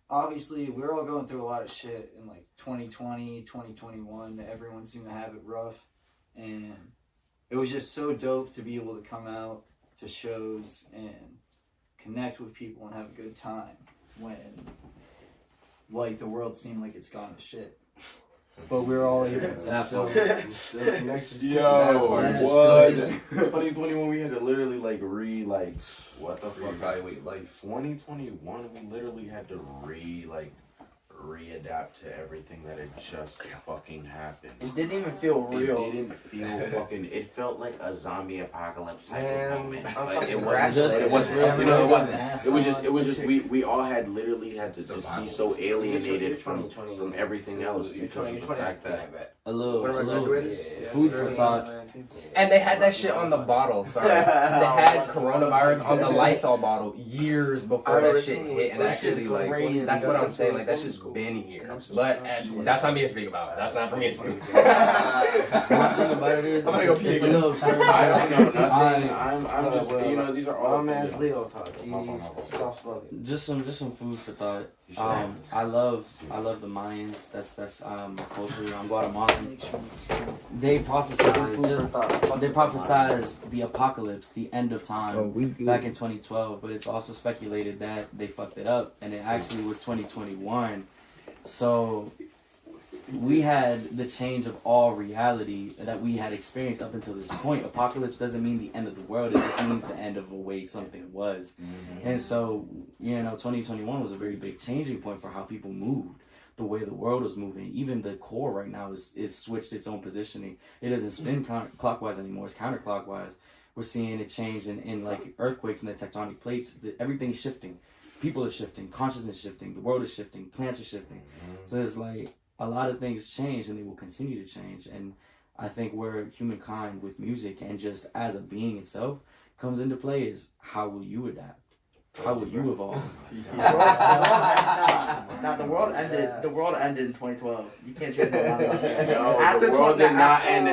obviously, we're all going through a lot of shit in, like, 2020, 2021. Everyone seemed to have it rough. And it was just so dope to be able to come out to shows and connect with people and have a good time when, like, the world seemed like it's gone to shit. But we're all able to still connect. Yo, what? 2021, we had to literally what the fuck? Reevaluate life. 2021, we literally had to readapt to everything that had just fucking happened. It didn't even feel real. It didn't feel fucking. It felt like a zombie apocalypse type of moment. Like, it was just we all had literally had to just be so alienated from everything else because of the fact that a little food for thought. And they had that shit on the bottle, sorry. They had coronavirus on the Lysol bottle years before that shit hit. And actually, like, that's what I'm saying. Like, that shit's been here. But that's not me to speak about. That's not for me to speak about. One thing about it is, I'm gonna go pee again. I don't know nothing. I'm just, you know, these are all man's Leo talk. Jeez, soft spoken. Just some food for thought. I love the Mayans. That's culture. I'm Guatemalan. They prophesized the apocalypse, the end of time, back in 2012. But it's also speculated that they fucked it up, and it actually was 2021. So we had the change of all reality that we had experienced up until this point. Apocalypse doesn't mean the end of the world. It just means the end of a way something was. And so, 2021 was a very big changing point for how people moved, the way the world was moving. Even the core right now is switched its own positioning. It doesn't spin clockwise anymore. It's counterclockwise. We're seeing a change in like earthquakes and the tectonic plates. Everything's shifting. People are shifting. Consciousness is shifting. The world is shifting. Plants are shifting. So it's like a lot of things change, and they will continue to change. And I think where humankind with music and just as a being itself comes into play is how will you adapt? How will you evolve? Now the world ended. The world ended in 2012. You can't change that. No, after the world did not end.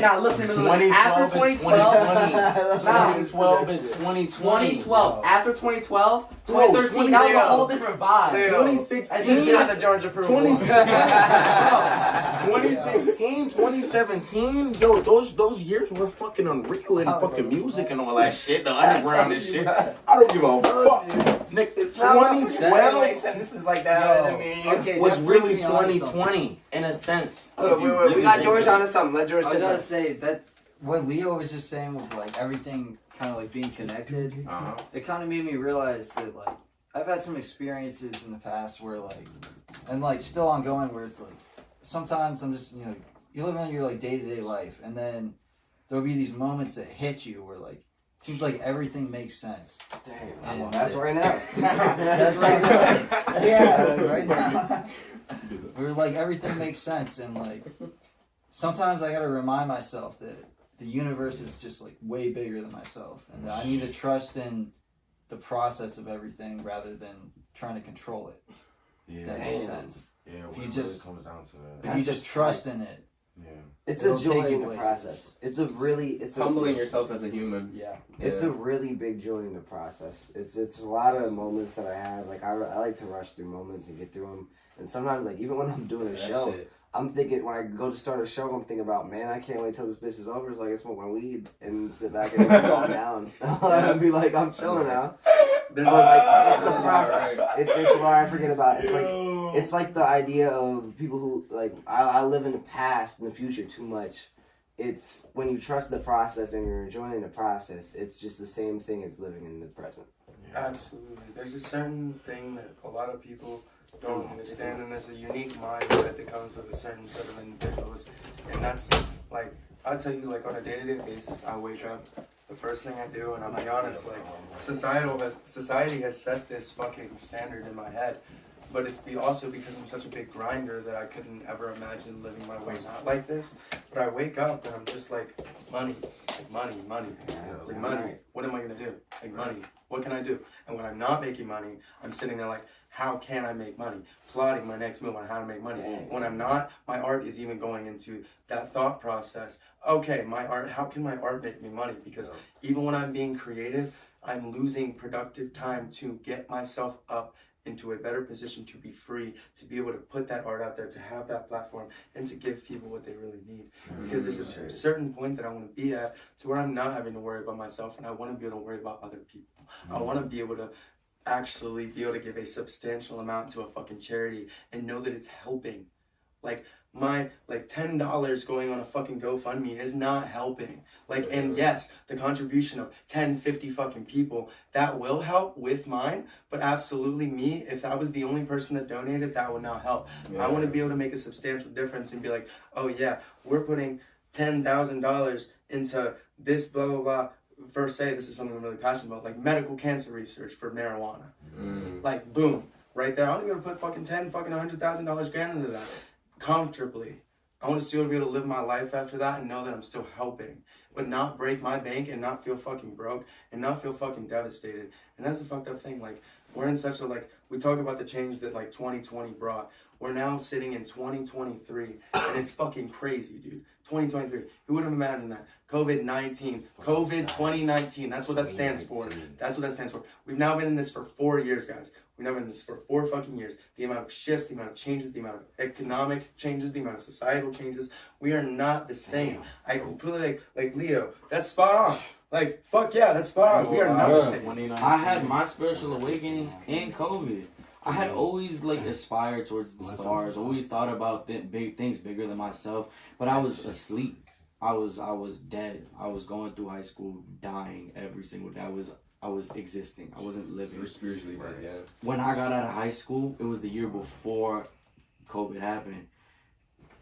Now listen to me. After 2012 is 2020. 2012. After 2012, 2013. That was a whole different vibe. 2016. Not the Georgia approval. 2016, 2017. Yo, those years were fucking unreal in fucking music and all that shit. The underground and shit. I don't give a fuck. Nick, 2012. This is like that. Was really 2020 in a sense. We got George on to something. Let George say I gotta something. say that what Leo was just saying with like everything kind of like being connected, Uh-huh. it kind of made me realize that like I've had some experiences in the past where like, and like still ongoing, where it's like sometimes I'm just, you know, you're living your like day-to-day life, and then there'll be these moments that hit you where like it seems like everything makes sense. Damn, And that's right now. That's what I'm saying. Yeah, right now. Where like everything makes sense, and like sometimes I gotta remind myself that the universe is just like way bigger than myself, and that I need to trust in the process of everything rather than trying to control it. Yeah. That makes sense. Yeah, If when you it just really comes down to that. if you just trust in it. Yeah. It's It'll a joy take you in the places. process. It's a really Humbling yourself as a human. Yeah. It's a really big joy in the process. It's a lot of moments that I have. Like I like to rush through moments and get through them. And sometimes, like even when I'm doing a show, I'm thinking when I go to start a show, I'm thinking about, man, I can't wait till this bitch is over so I can smoke my weed and sit back and calm down. I'd be like, I'm chilling now. But like, it's the process. It's what I forget about. It's like the idea of people who like I live in the past and the future too much. It's when you trust the process and you're enjoying the process. It's just the same thing as living in the present. Absolutely. There's a certain thing that a lot of people don't understand, and there's a unique mindset that comes with a certain set of individuals. And that's like, I tell you, like on a day-to-day basis, I wake up, the first thing I do, and I'll be honest, like society has set this fucking standard in my head. But it's also because I'm such a big grinder that I couldn't ever imagine living my way not like this. But I wake up and I'm just like, money, like money, like money. What am I gonna do? Like money. What can I do? And when I'm not making money, I'm sitting there like, how can I make money? Plotting my next move on how to make money. When I'm not, my art is even going into that thought process. Okay, my art, how can my art make me money? Because even when I'm being creative, I'm losing productive time to get myself up into a better position to be free, to be able to put that art out there, to have that platform, and to give people what they really need. Because there's a certain point that I want to be at to where I'm not having to worry about myself, and I want to be able to worry about other people. I want to be able to actually be able to give a substantial amount to a fucking charity and know that it's helping. Like my $10 going on a fucking GoFundMe is not helping. Like, and yes, the contribution of 10, 50 fucking people, that will help with mine, but absolutely me, if I was the only person that donated, that would not help. I want to be able to make a substantial difference and be like, oh yeah, we're putting $10,000 into this blah blah blah. For say, this is something I'm really passionate about, like medical cancer research for marijuana. Like boom, right there. I want to be able to put fucking $100,000 grand into that comfortably. I want to still be able to live my life after that and know that I'm still helping, but not break my bank and not feel fucking broke and not feel fucking devastated. And that's the fucked up thing. Like we're in such a we talk about the change that like 2020 brought. We're now sitting in 2023 and it's fucking crazy, dude. 2023. Who would have imagined that? COVID-19. COVID 2019. That's what that stands for. That's what that stands for. We've now been in this for 4 years, guys. We've now been in this for 4 fucking years. The amount of shifts, the amount of changes, the amount of economic changes, the amount of societal changes. We are not the same. I completely like Leo. That's spot on. Like, fuck yeah, that's spot on. We are not the same. I had my spiritual awakenings in COVID. I had always aspired towards the stars, always thought about big things bigger than myself, but I was asleep. I was dead. I was going through high school, dying every single day. I was existing. I wasn't living. You were spiritually dead, yeah. When I got out of high school, it was the year before COVID happened.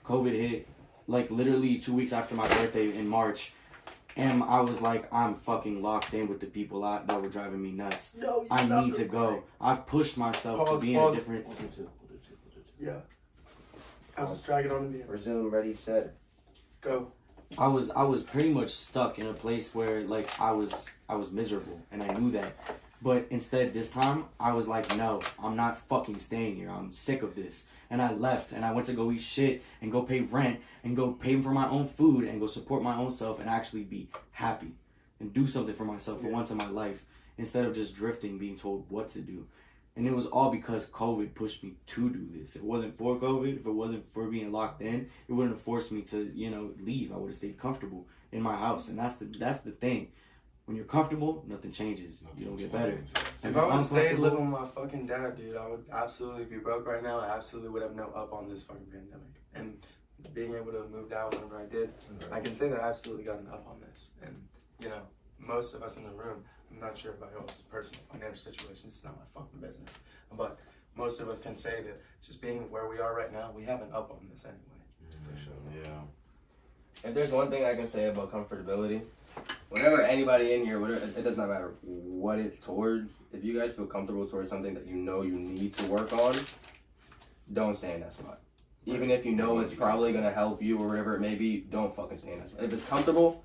COVID hit literally 2 weeks after my birthday in March. And I was like, I'm fucking locked in with the people that were driving me nuts. No, I need to go. I've pushed myself to be in a different... Yeah. I'll just drag it on in the end. Resume, ready, set, go. I was pretty much stuck in a place where I was miserable, and I knew that. But instead this time I was like, no, I'm not fucking staying here. I'm sick of this. And I left and I went to go eat shit and go pay rent and go pay for my own food and go support my own self and actually be happy and do something for myself for once in my life instead of just drifting, being told what to do. And it was all because COVID pushed me to do this. If it wasn't for COVID, if it wasn't for being locked in, it wouldn't have forced me to, leave. I would have stayed comfortable in my house. And that's the thing. When you're comfortable, nothing changes. You don't get better. If I would have stayed living with my fucking dad, dude, I would absolutely be broke right now. I absolutely would have no up on this fucking pandemic. And being able to move out whenever I did, I can say that I absolutely got an up on this. And, most of us in the room, I'm not sure about y'all's personal financial situations, it's not my fucking business, but most of us can say that just being where we are right now, we have an up on this anyway. For sure. Yeah. If there's one thing I can say about comfortability, whenever anybody in here, whatever, it does not matter what it's towards, if you guys feel comfortable towards something that you know you need to work on, don't stay in that spot. Even if you know it's probably going to help you or whatever it may be, don't fucking stay in that spot. If it's comfortable,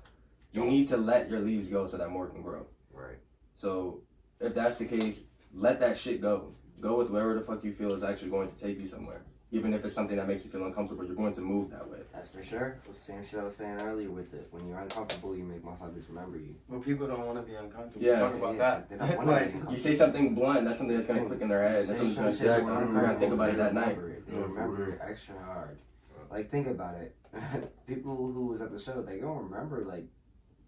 you need to let your leaves go so that more can grow. Right. So if that's the case, let that shit go. Go with wherever the fuck you feel is actually going to take you somewhere. Even if it's something that makes you feel uncomfortable, you're going to move that way. That's for sure. The same shit I was saying earlier with it. When you're uncomfortable, you make motherfuckers remember you. Well, people don't want to be uncomfortable. Yeah. Talk about that. They don't want to be uncomfortable. You say something blunt, that's something that's going to click in their head. That's something that's going to stick. You're going to think about it that night. They remember it extra hard. Like, think about it. People who was at the show, they don't remember, like,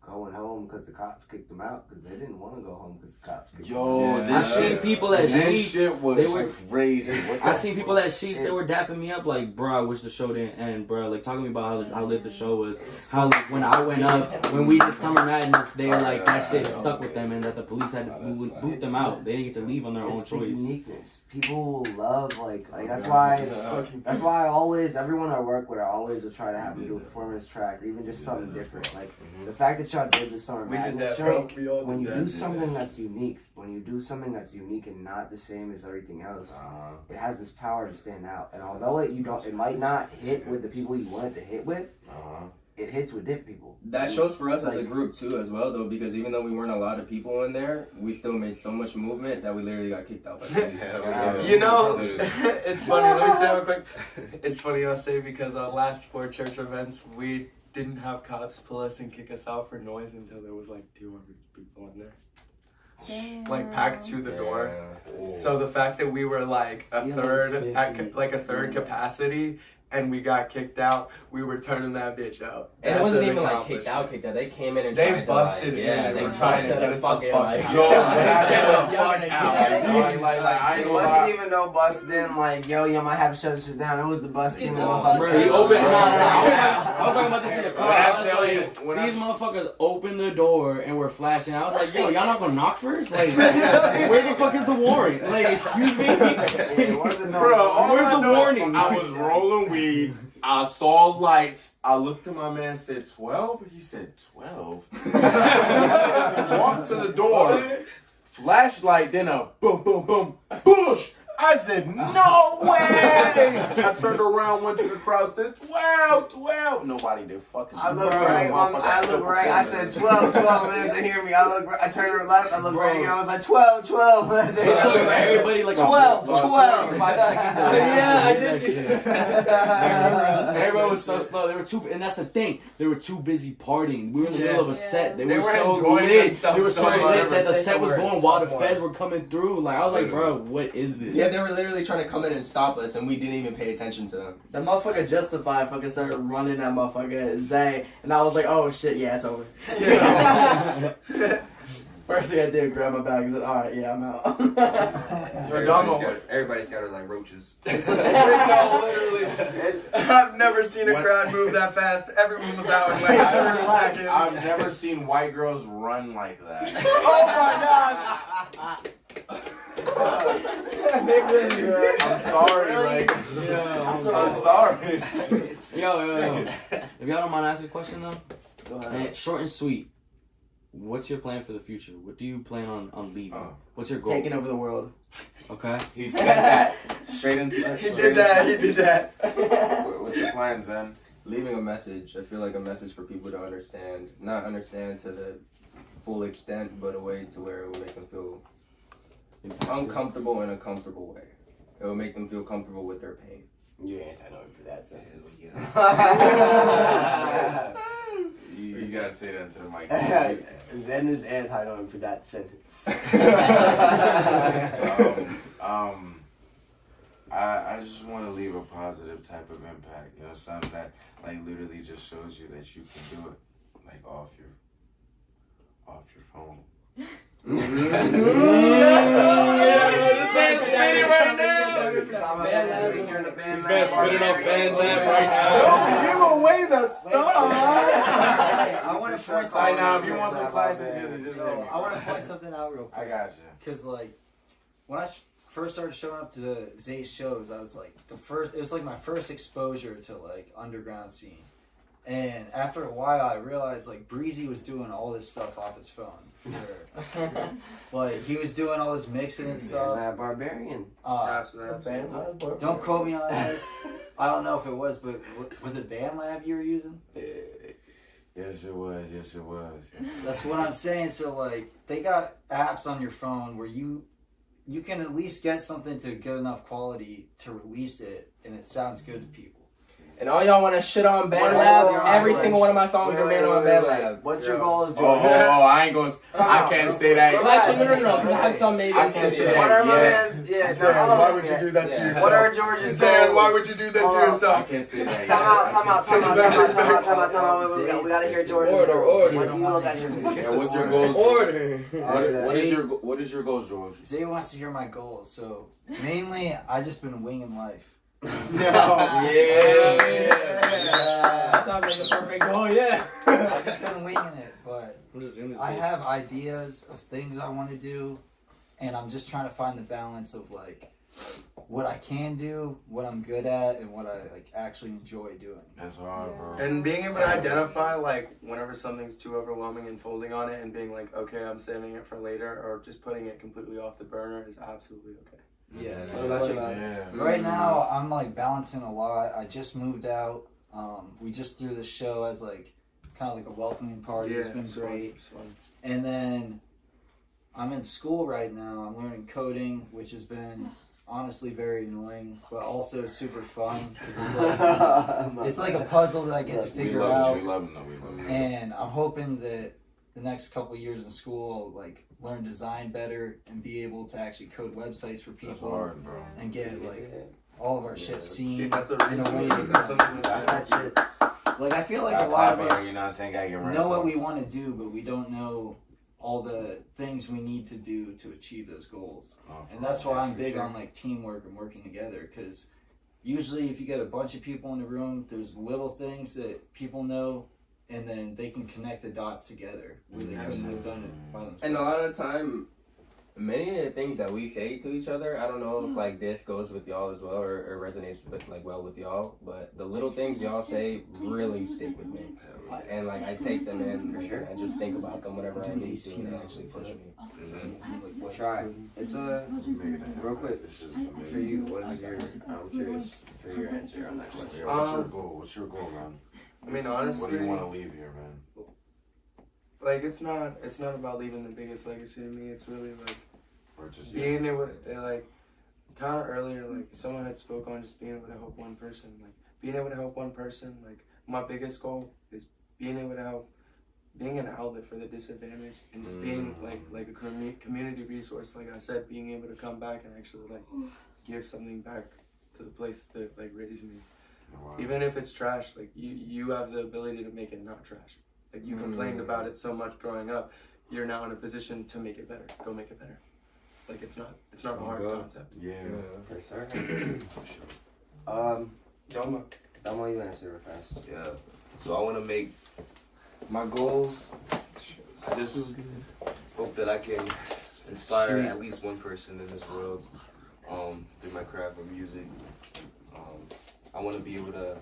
going home because the cops kicked them out because they didn't want to go home because the cops kicked them out. I seen people at Sheets. They were crazy. I seen people at Sheets. They were dapping me up like, bro, I wish the show didn't end, bro. Like talking to me about how lit the show was. How like when I went up, when we did Summer Madness, they were like that shit stuck with them, and that the police had to boot them out. They didn't get to leave on their own It's the choice. uniqueness. People will love like that's why I always everyone I work with I always will try to have them do a performance track or even just something different. Like the fact that y'all did the Summer Madness show, when you do something that's unique, and not the same as everything else, it has this power to stand out. And although it might not hit with the people you want it to hit with, it hits with different people. That shows for us as a group too as well though, because even though we weren't a lot of people in there, we still made so much movement that we literally got kicked out. You know, it's funny, let me say real quick. It's funny I'll say because our last 4 church events, we didn't have cops pull us and kick us out for noise until there was like 200 people in there. Damn. Like packed to the door. So the fact that we were like a third capacity and we got kicked out, we were turning that bitch out. And it wasn't even like kicked out. They came in and they tried busted to in. like, They were trying to get us the fuck out. It wasn't even no busting like, yo, you might have to shut this shit down. It was the busting. Bro, you opened. I was talking about this in the car. I was like, these motherfuckers opened the door and were flashing. I was like, yo, y'all not gonna knock first? Like, where the fuck is the warrant? Like, excuse me? It wasn't no. Bro, where's the warning? I was rolling weed. I saw lights. I looked at my man, said 12. He said 12. Walked to the door. Flashlight, then a boom, boom, boom, bush. I said, no way! I turned around, went to the crowd, said 12, 12. Nobody did fucking. I look right. I said 12, 12 minutes to hear me. I look right. I turned left. I looked right again. I was like 12, 12. It took everybody like 12, 12. 5 seconds. Yeah, I did. shit. Everybody was so slow. They were too, and that's the thing. They were too busy partying. We were in the middle of a set. They were so enjoying lit. themselves They were so so much. lit that the set was Words, going while the so feds much. were coming through. Like I was like, bro, what is this? Yeah, they were literally trying to come in and stop us, and we didn't even pay attention to them. The motherfucker Justified fucking started running that motherfucker Zay, and I was like, oh shit, yeah, it's over. First thing I did, grab my bag and said, alright, yeah, I'm out. Everybody scattered like roaches. Literally. I've never seen a crowd move that fast. Everyone was out in like 30 seconds. I've never seen white girls run like that. Oh my god! I'm sorry, like, Yeah, I'm sorry. Yo. If y'all don't mind asking a question though, Go ahead. and short and sweet. What's your plan for the future? What do you plan on leaving? What's your goal? Taking over the world. Okay. He said that straight into that. He did that. What's your plan, Zen? Leaving a message. I feel like a message for people to understand. Not understand to the full extent, but a way to where it will make them feel uncomfortable in a comfortable way. It will make them feel comfortable with their pain. You're anti-knowing for that sentence. You gotta say that to the mic. Zen is anti-knowing for that sentence. I just want to leave a positive type of impact. You know, something that like literally just shows you that you can do it, like off your phone. This man's spinning right now. This man's spinning off Bandland right now. Don't give away the song. I want to to point I something know. out. If you want some classes, just No, I want to point something out real quick. I got you. Because like, when I first started showing up to Zay's shows, I was like it was like my first exposure to like underground scene. And after a while, I realized like Breezy was doing all this stuff off his phone. Like he was doing all this mixing and stuff. That Barbarian. Absolutely. Don't quote me on this. I don't know if it was, but was it BandLab you were using? Yes, it was. Yes, it was. That's what I'm saying. So like they got apps on your phone where you can at least get something to good enough quality to release it, and it sounds good to people. And all y'all want to shit on BandLab? Every single one of my songs are made on BandLab. What's your goal, George? I ain't gonna. I can't say that. Well, actually, no. I have some made I in can't studio. say What are my that. man's? Yeah, Dan, why would you do that to yourself? What are George's Dan, goals? why would you do that to I yourself? can't say that. Time out. We gotta hear George's Order. goals. What do you look at your future? Yeah, what's your goals? Order. What is your goals, George? Zay wants to hear my goals, so mainly I just been winging life. That sounds like the perfect goal, yeah. I've just been winging it, but I'm just in this I bitch. have ideas of things I want to do, and I'm just trying to find the balance of like what I can do, what I'm good at, and what I like actually enjoy doing. That's hard, bro. And being able to identify, like, whenever something's too overwhelming and folding on it and being like, okay, I'm saving it for later, or just putting it completely off the burner is absolutely okay. Yeah. What So about you, like, man? right now, I'm like balancing a lot. I just moved out. We just threw the show as like kind of like a welcoming party. It's been great. It's fun. And then I'm in school right now. I'm learning coding, which has been honestly very annoying, but also super fun because it's like a puzzle that I get to figure out. We love them. And I'm hoping that the next couple of years in school, I'll like learn design better and be able to actually code websites for people. That's hard, bro. And get like all of our shit See, seen that's a in a way resource. that's Something that like I feel like a lot of us you know what I'm saying, gotta get know what we want to do, but we don't know all the things we need to do to achieve those goals. And that's why I'm big on like teamwork and working together, because usually if you get a bunch of people in the room, there's little things that people know, and then they can connect the dots together where they couldn't have done it by themselves. And a lot of the time, many of the things that we say to each other, I don't know if like this goes with y'all as well or resonates with like well with y'all, but the little things y'all say really stick with me. And like I take them in, and I just think about them whenever I need to, and they actually push me. Try. It's a real quick for you. What is your? I'm curious for your answer on that question. What's your goal? What's your goal, man? I mean, honestly, what do you want to leave here, man? Like, it's not about leaving the biggest legacy to me. It's really like Or just being able to, like, kind of earlier, like someone had spoke on just being able to help one person. Like being able to help one person. Like my biggest goal is being able to help, being an outlet for the disadvantaged, and just being like a community resource. Like I said, being able to come back and actually like give something back to the place that like raised me. Wow. Even if it's trash, like you have the ability to make it not trash. Like you complained about it so much growing up, you're now in a position to make it better. Go make it better. Like it's not a hard concept. Yeah. For sure. Doma, you answer real fast. Yeah. So I want to make my goals. I just hope that I can inspire at least one person in this world through my craft of music. I want to be able to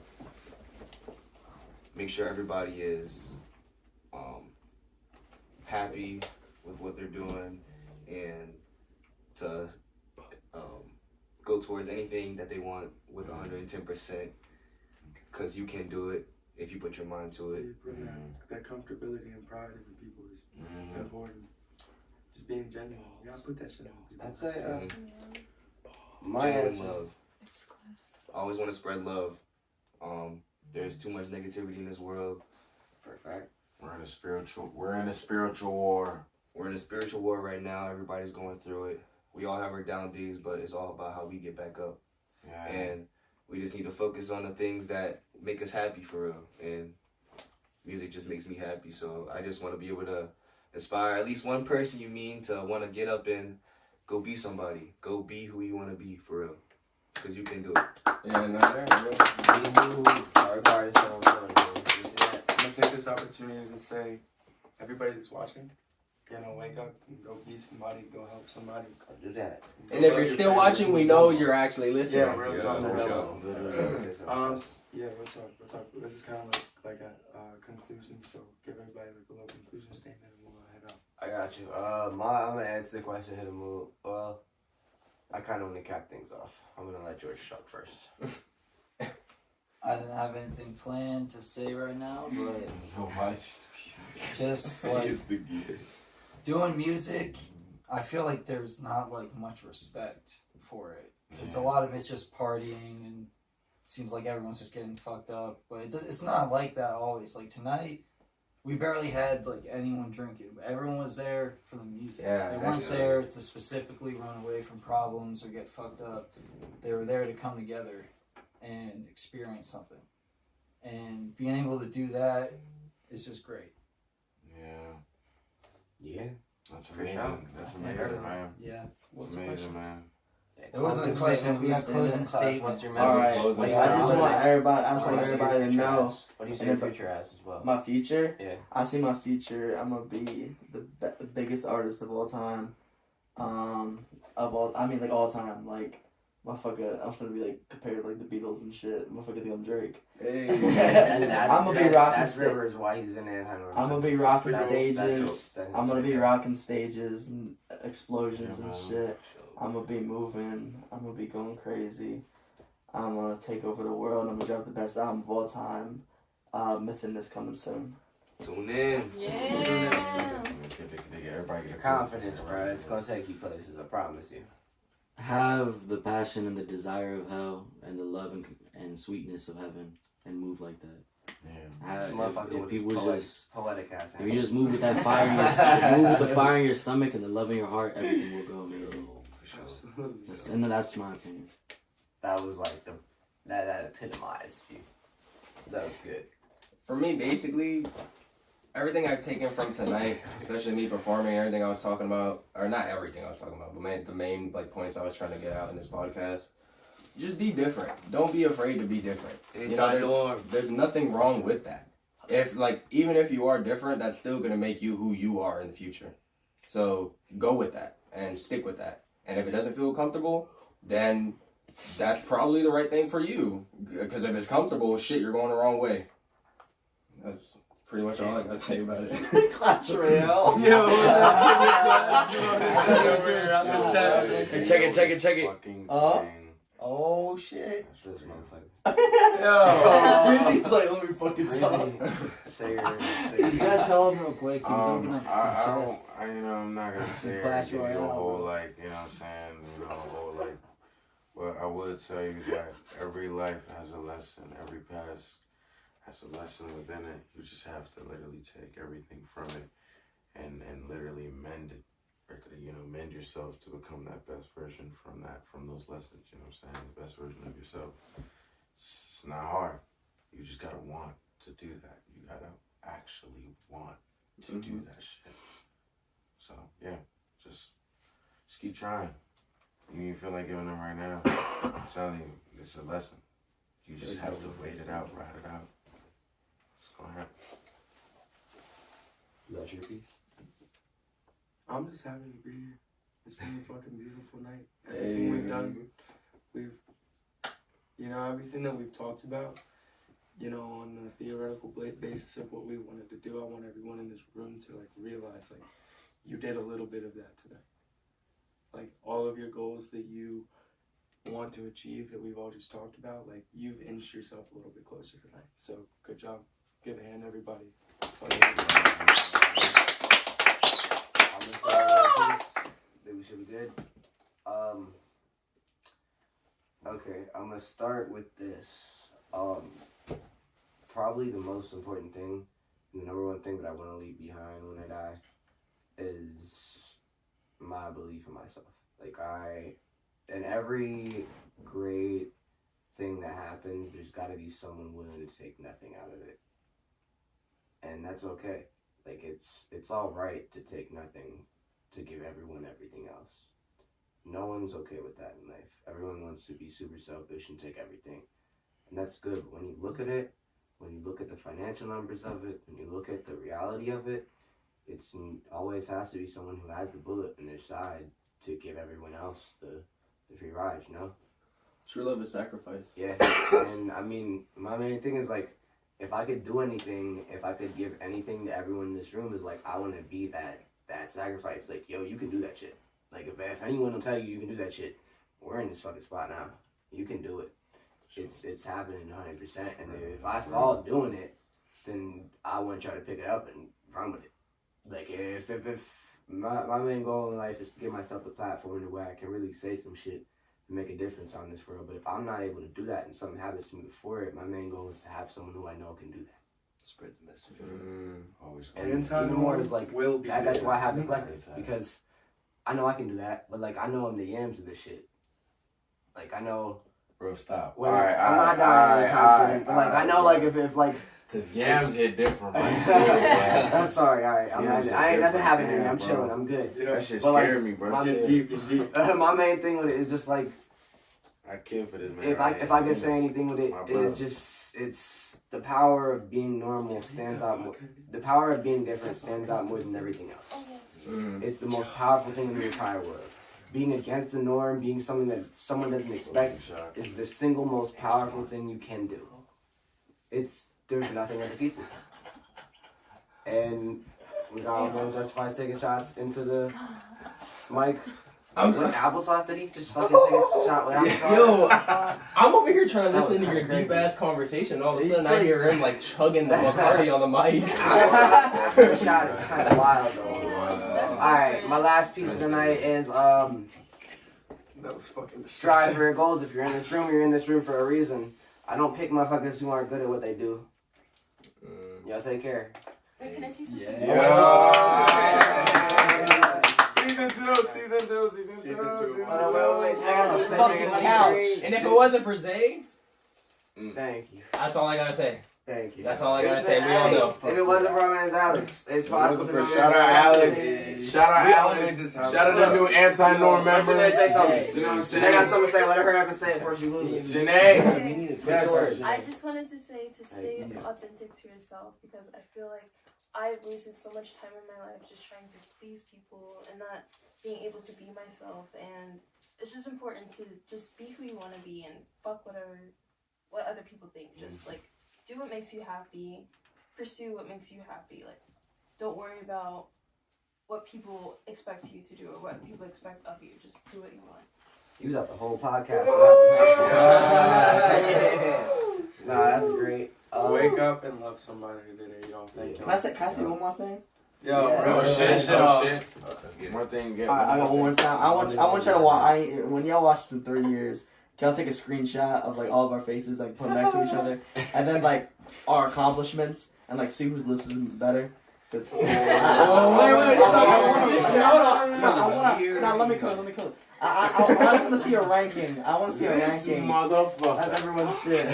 make sure everybody is happy with what they're doing and to go towards anything that they want with 110%, because you can do it if you put your mind to it. That comfortability and pride in the people is important. Just being genuine. You gotta put that shit on. I'd say my Genuine answer. love. I always want to spread love. There's too much negativity in this world. For a fact. We're in a spiritual war. We're in a spiritual war right now. Everybody's going through it. We all have our down days, but it's all about how we get back up. Yeah. And we just need to focus on the things that make us happy for real. And music just makes me happy. So I just want to be able to inspire at least one person to want to get up and go be somebody. Go be who you want to be for real. Because you can do it. Yeah, I'm gonna take this opportunity to say everybody that's watching, wake up and go be somebody, go help somebody. Go do that. And if you're still watching, we know you're actually listening. Yeah, real talk. Yeah, real talk. This is kind of like a conclusion, so give everybody like a little conclusion statement and we'll head out. I got you. I'm gonna answer the question, hit a move. Well, I kind of want to cap things off. I'm gonna let George talk first. I didn't have anything planned to say right now, but So much. just like doing music, I feel like there's not like much respect for it. Because a lot of it's just partying and seems like everyone's just getting fucked up. But it's not like that always. Like tonight, we barely had like anyone drinking, but everyone was there for the music. Yeah, they weren't there to specifically run away from problems or get fucked up. They were there to come together and experience something. And being able to do that is just great. Yeah. That's For amazing. sure. That's amazing, man. Yeah. It's amazing, man. It wasn't a question. We got closing statements. What's your All message? right. What's I your just want message? everybody. I just What want do you see everybody your to future know. as? What do you see your future as well? My future. Yeah. I see my future. I'm gonna be the biggest artist of all time. Like all time. Like, motherfucker, I'm gonna be like compared to like the Beatles and shit. Motherfucker, think I'm Drake. I'm gonna be rocking. That's Rivers why he's in there. I'm gonna be rocking That's stages. that's I'm gonna be okay. rocking stages and explosions Yeah, and man. shit. I'm gonna be moving. I'm gonna be going crazy. I'm gonna take over the world. I'm gonna drop the best album of all time. Mythin is coming soon. Tune in. Yeah. Your confidence, bro. It's gonna take you places. I promise you. Have the passion and the desire of hell and the love and sweetness of heaven and move like that. This Have, motherfucker if with people his just poetic ass. if you just move with that fire in your move with the fire in your stomach and the love in your heart, everything will go amazing. And that's my opinion. That was like that epitomized you. That was good. For me, basically, everything I've taken from tonight, especially me performing, everything I was talking about, or not everything I was talking about, but the main like points I was trying to get out in this podcast, just be different. Don't be afraid to be different. There's nothing wrong with that. Even if you are different, that's still gonna make you who you are in the future. So go with that and stick with that. And if it doesn't feel comfortable, then that's probably the right thing for you. Because if it's comfortable, shit, you're going the wrong way. That's pretty much all I got to say about it. Latrell. Check it. Oh shit. This motherfucker. Breezy's like, let me fucking talk. Say You gotta tell him real quick. He's opening up I some chest. I'm not gonna say Clash give you a Royale. whole like, you know what I'm saying, a whole like. But I would tell you that every life has a lesson. Every past has a lesson within it. You just have to literally take everything from it and literally mend it. Mend yourself to become that best version from those lessons. You know what I'm saying? The best version of yourself. It's not hard. You just gotta want to do that. You gotta actually want to do that shit. So yeah, just keep trying. You even feel like giving them right now. I'm telling you, it's a lesson. You just have to wait it out, ride it out. It's gonna happen. You got your piece? I'm just happy to be here. It's been a fucking beautiful night. Everything we've done, everything that we've talked about, on the theoretical basis of what we wanted to do, I want everyone in this room to realize you did a little bit of that today. All of your goals that you want to achieve that we've all just talked about, you've inched yourself a little bit closer tonight. So good job. Give a hand, everybody. Think we should be good. Okay, I'm gonna start with this. Probably the most important thing, the number one thing that I want to leave behind when I die, is my belief in myself. In every great thing that happens, there's got to be someone willing to take nothing out of it, and that's okay. It's all right to take nothing to give everyone everything else. No one's okay with that in life. Everyone wants to be super selfish and take everything. And that's good, but when you look at it, when you look at the financial numbers of it, when you look at the reality of it, it's always has to be someone who has the bullet in their side to give everyone else the free ride, you know? True love is sacrifice. Yeah, and I mean, my main thing is like, if I could do anything, if I could give anything to everyone in this room, is like, I want to be that sacrifice. Like, yo, you can do that shit. Like, if anyone will tell you can do that shit, we're in this fucking spot now. You can do it. It's happening 100%. And if I fall doing it, then I want to try to pick it up and run with it. Like, if my main goal in life is to give myself a platform to where I can really say some shit and make a difference on this world. But if I'm not able to do that and something happens to me before it, my main goal is to have someone who I know can do that. Spread the message. Always. And even more is like, that's why I have the collective, because I know I can do that, but like I know I'm the yams of this shit. Like I know. Bro, stop. Well, I'm not dying anytime soon, but like I know, like if like. Cause yams hit different, bro. I'm sorry, alright. I ain't nothing happening here. I'm chilling. I'm good. That shit But, like, scared me, bro. It's deep. My main thing with it is just like. I kill for this man. If I could say anything with it, it's just the power of being normal stands out more. The power of being different stands out more than everything else. It's the most powerful thing in the entire world. Being against the norm, being something that someone doesn't expect, is the single most powerful thing you can do. There's nothing that defeats it. And we got our man Justifies taking shots into the mic. With applesauce, did he just fucking take a shot with applesauce? Yo, I'm over here trying to That was listen to your kinda deep ass conversation. All of a He's sudden, I like- hear him like chugging the Bacardi on the mic. After a shot, it's kind of wild though. Alright, my last piece of the night is That was fucking strive for your goals. If you're in this room, you're in this room for a reason. I don't pick motherfuckers who aren't good at what they do. Y'all take care. Wait, can I see something? Season two. And if it wasn't for Zay, Thank you. that's all I gotta say. Thank you. That's all I gotta say. We all know. If it wasn't for our man Alex, it's possible. Shout out Alex. Shout out Alex. Shout out the new anti-norm member. Janae, say something. You know what I'm saying? Janae got something to say. Let her up and say it before she loses. Janae. Yes. I just wanted to say to stay authentic to yourself, because I feel like I've wasted so much time in my life just trying to please people and not being able to be myself. And it's just important to just be who you want to be and fuck what other people think. Just like do what makes you happy, pursue what makes you happy. Like don't worry about what people expect you to do or what people expect of you. Just do what you want. You was out the whole podcast for that one. Nah, that's great. Wake up and love somebody that you don't think. Can I say one more thing? Yo, Oh shit. Let's get it. One thing. I got one more sound. I want you to watch. When y'all watch this in 3 years, can y'all take a screenshot of like all of our faces, like put them next to each other, and then like our accomplishments, and like see who's listening better? Cause hold on. Let me code. I want to see a ranking. I want to see a ranking Motherfucker. of everyone's shit.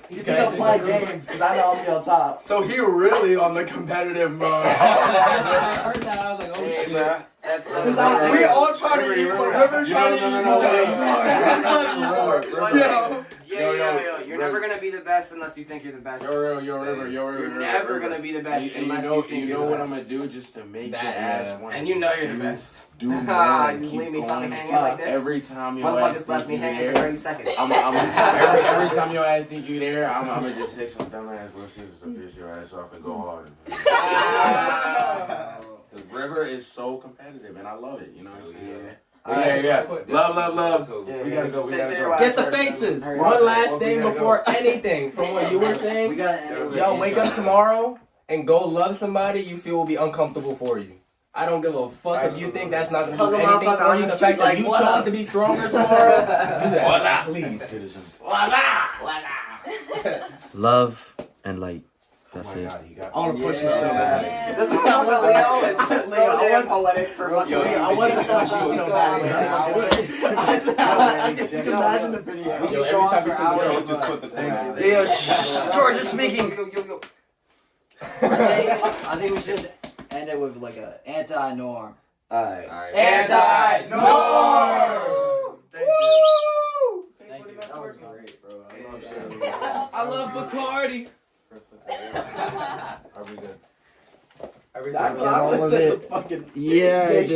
You see them play games, because I know I'll be on top. So he really on the competitive mode. I heard that. I was like, oh shit. We all try to eat more. River's trying to eat more. Yo, you're never gonna be the best unless you think you're the best. Yo, River. You're never gonna be the best unless you think you you're know the what best. I'm gonna do just to make That, your ass yeah. want. And you know you're the best. Do more You and leave keep me fucking going. hanging like this. Every time your ass Motherfuckers left think me you hanging for there, 30 seconds. every time your ass think you there, I'm gonna just say some dumb ass little scissors to piss your ass off and go hard. Cause River is so competitive and I love it. You know what I'm saying? Yeah. Love. Yeah, We gotta go. Get the faces. One last thing before anything from what you were saying. We gotta end it with Yo, wake up tomorrow and go love somebody you feel will be uncomfortable for you. I don't give a fuck if you think that's not gonna do anything for you. The fact that you chose to be stronger tomorrow, do that. Please. Love and light. That's it. I want to push you so bad. This is not Leo. It's just so damn poetic for fucking. I want to push you so bad. I can just imagine the video. Yo, every time you say the just put the thing. Yeah, George is speaking. I think we should just end it with like a anti-norm. Alright. Anti-norm. Thank you. That was great, bro. I love Bacardi. Are we good? I all of said it. some fucking Yeah, gay dude.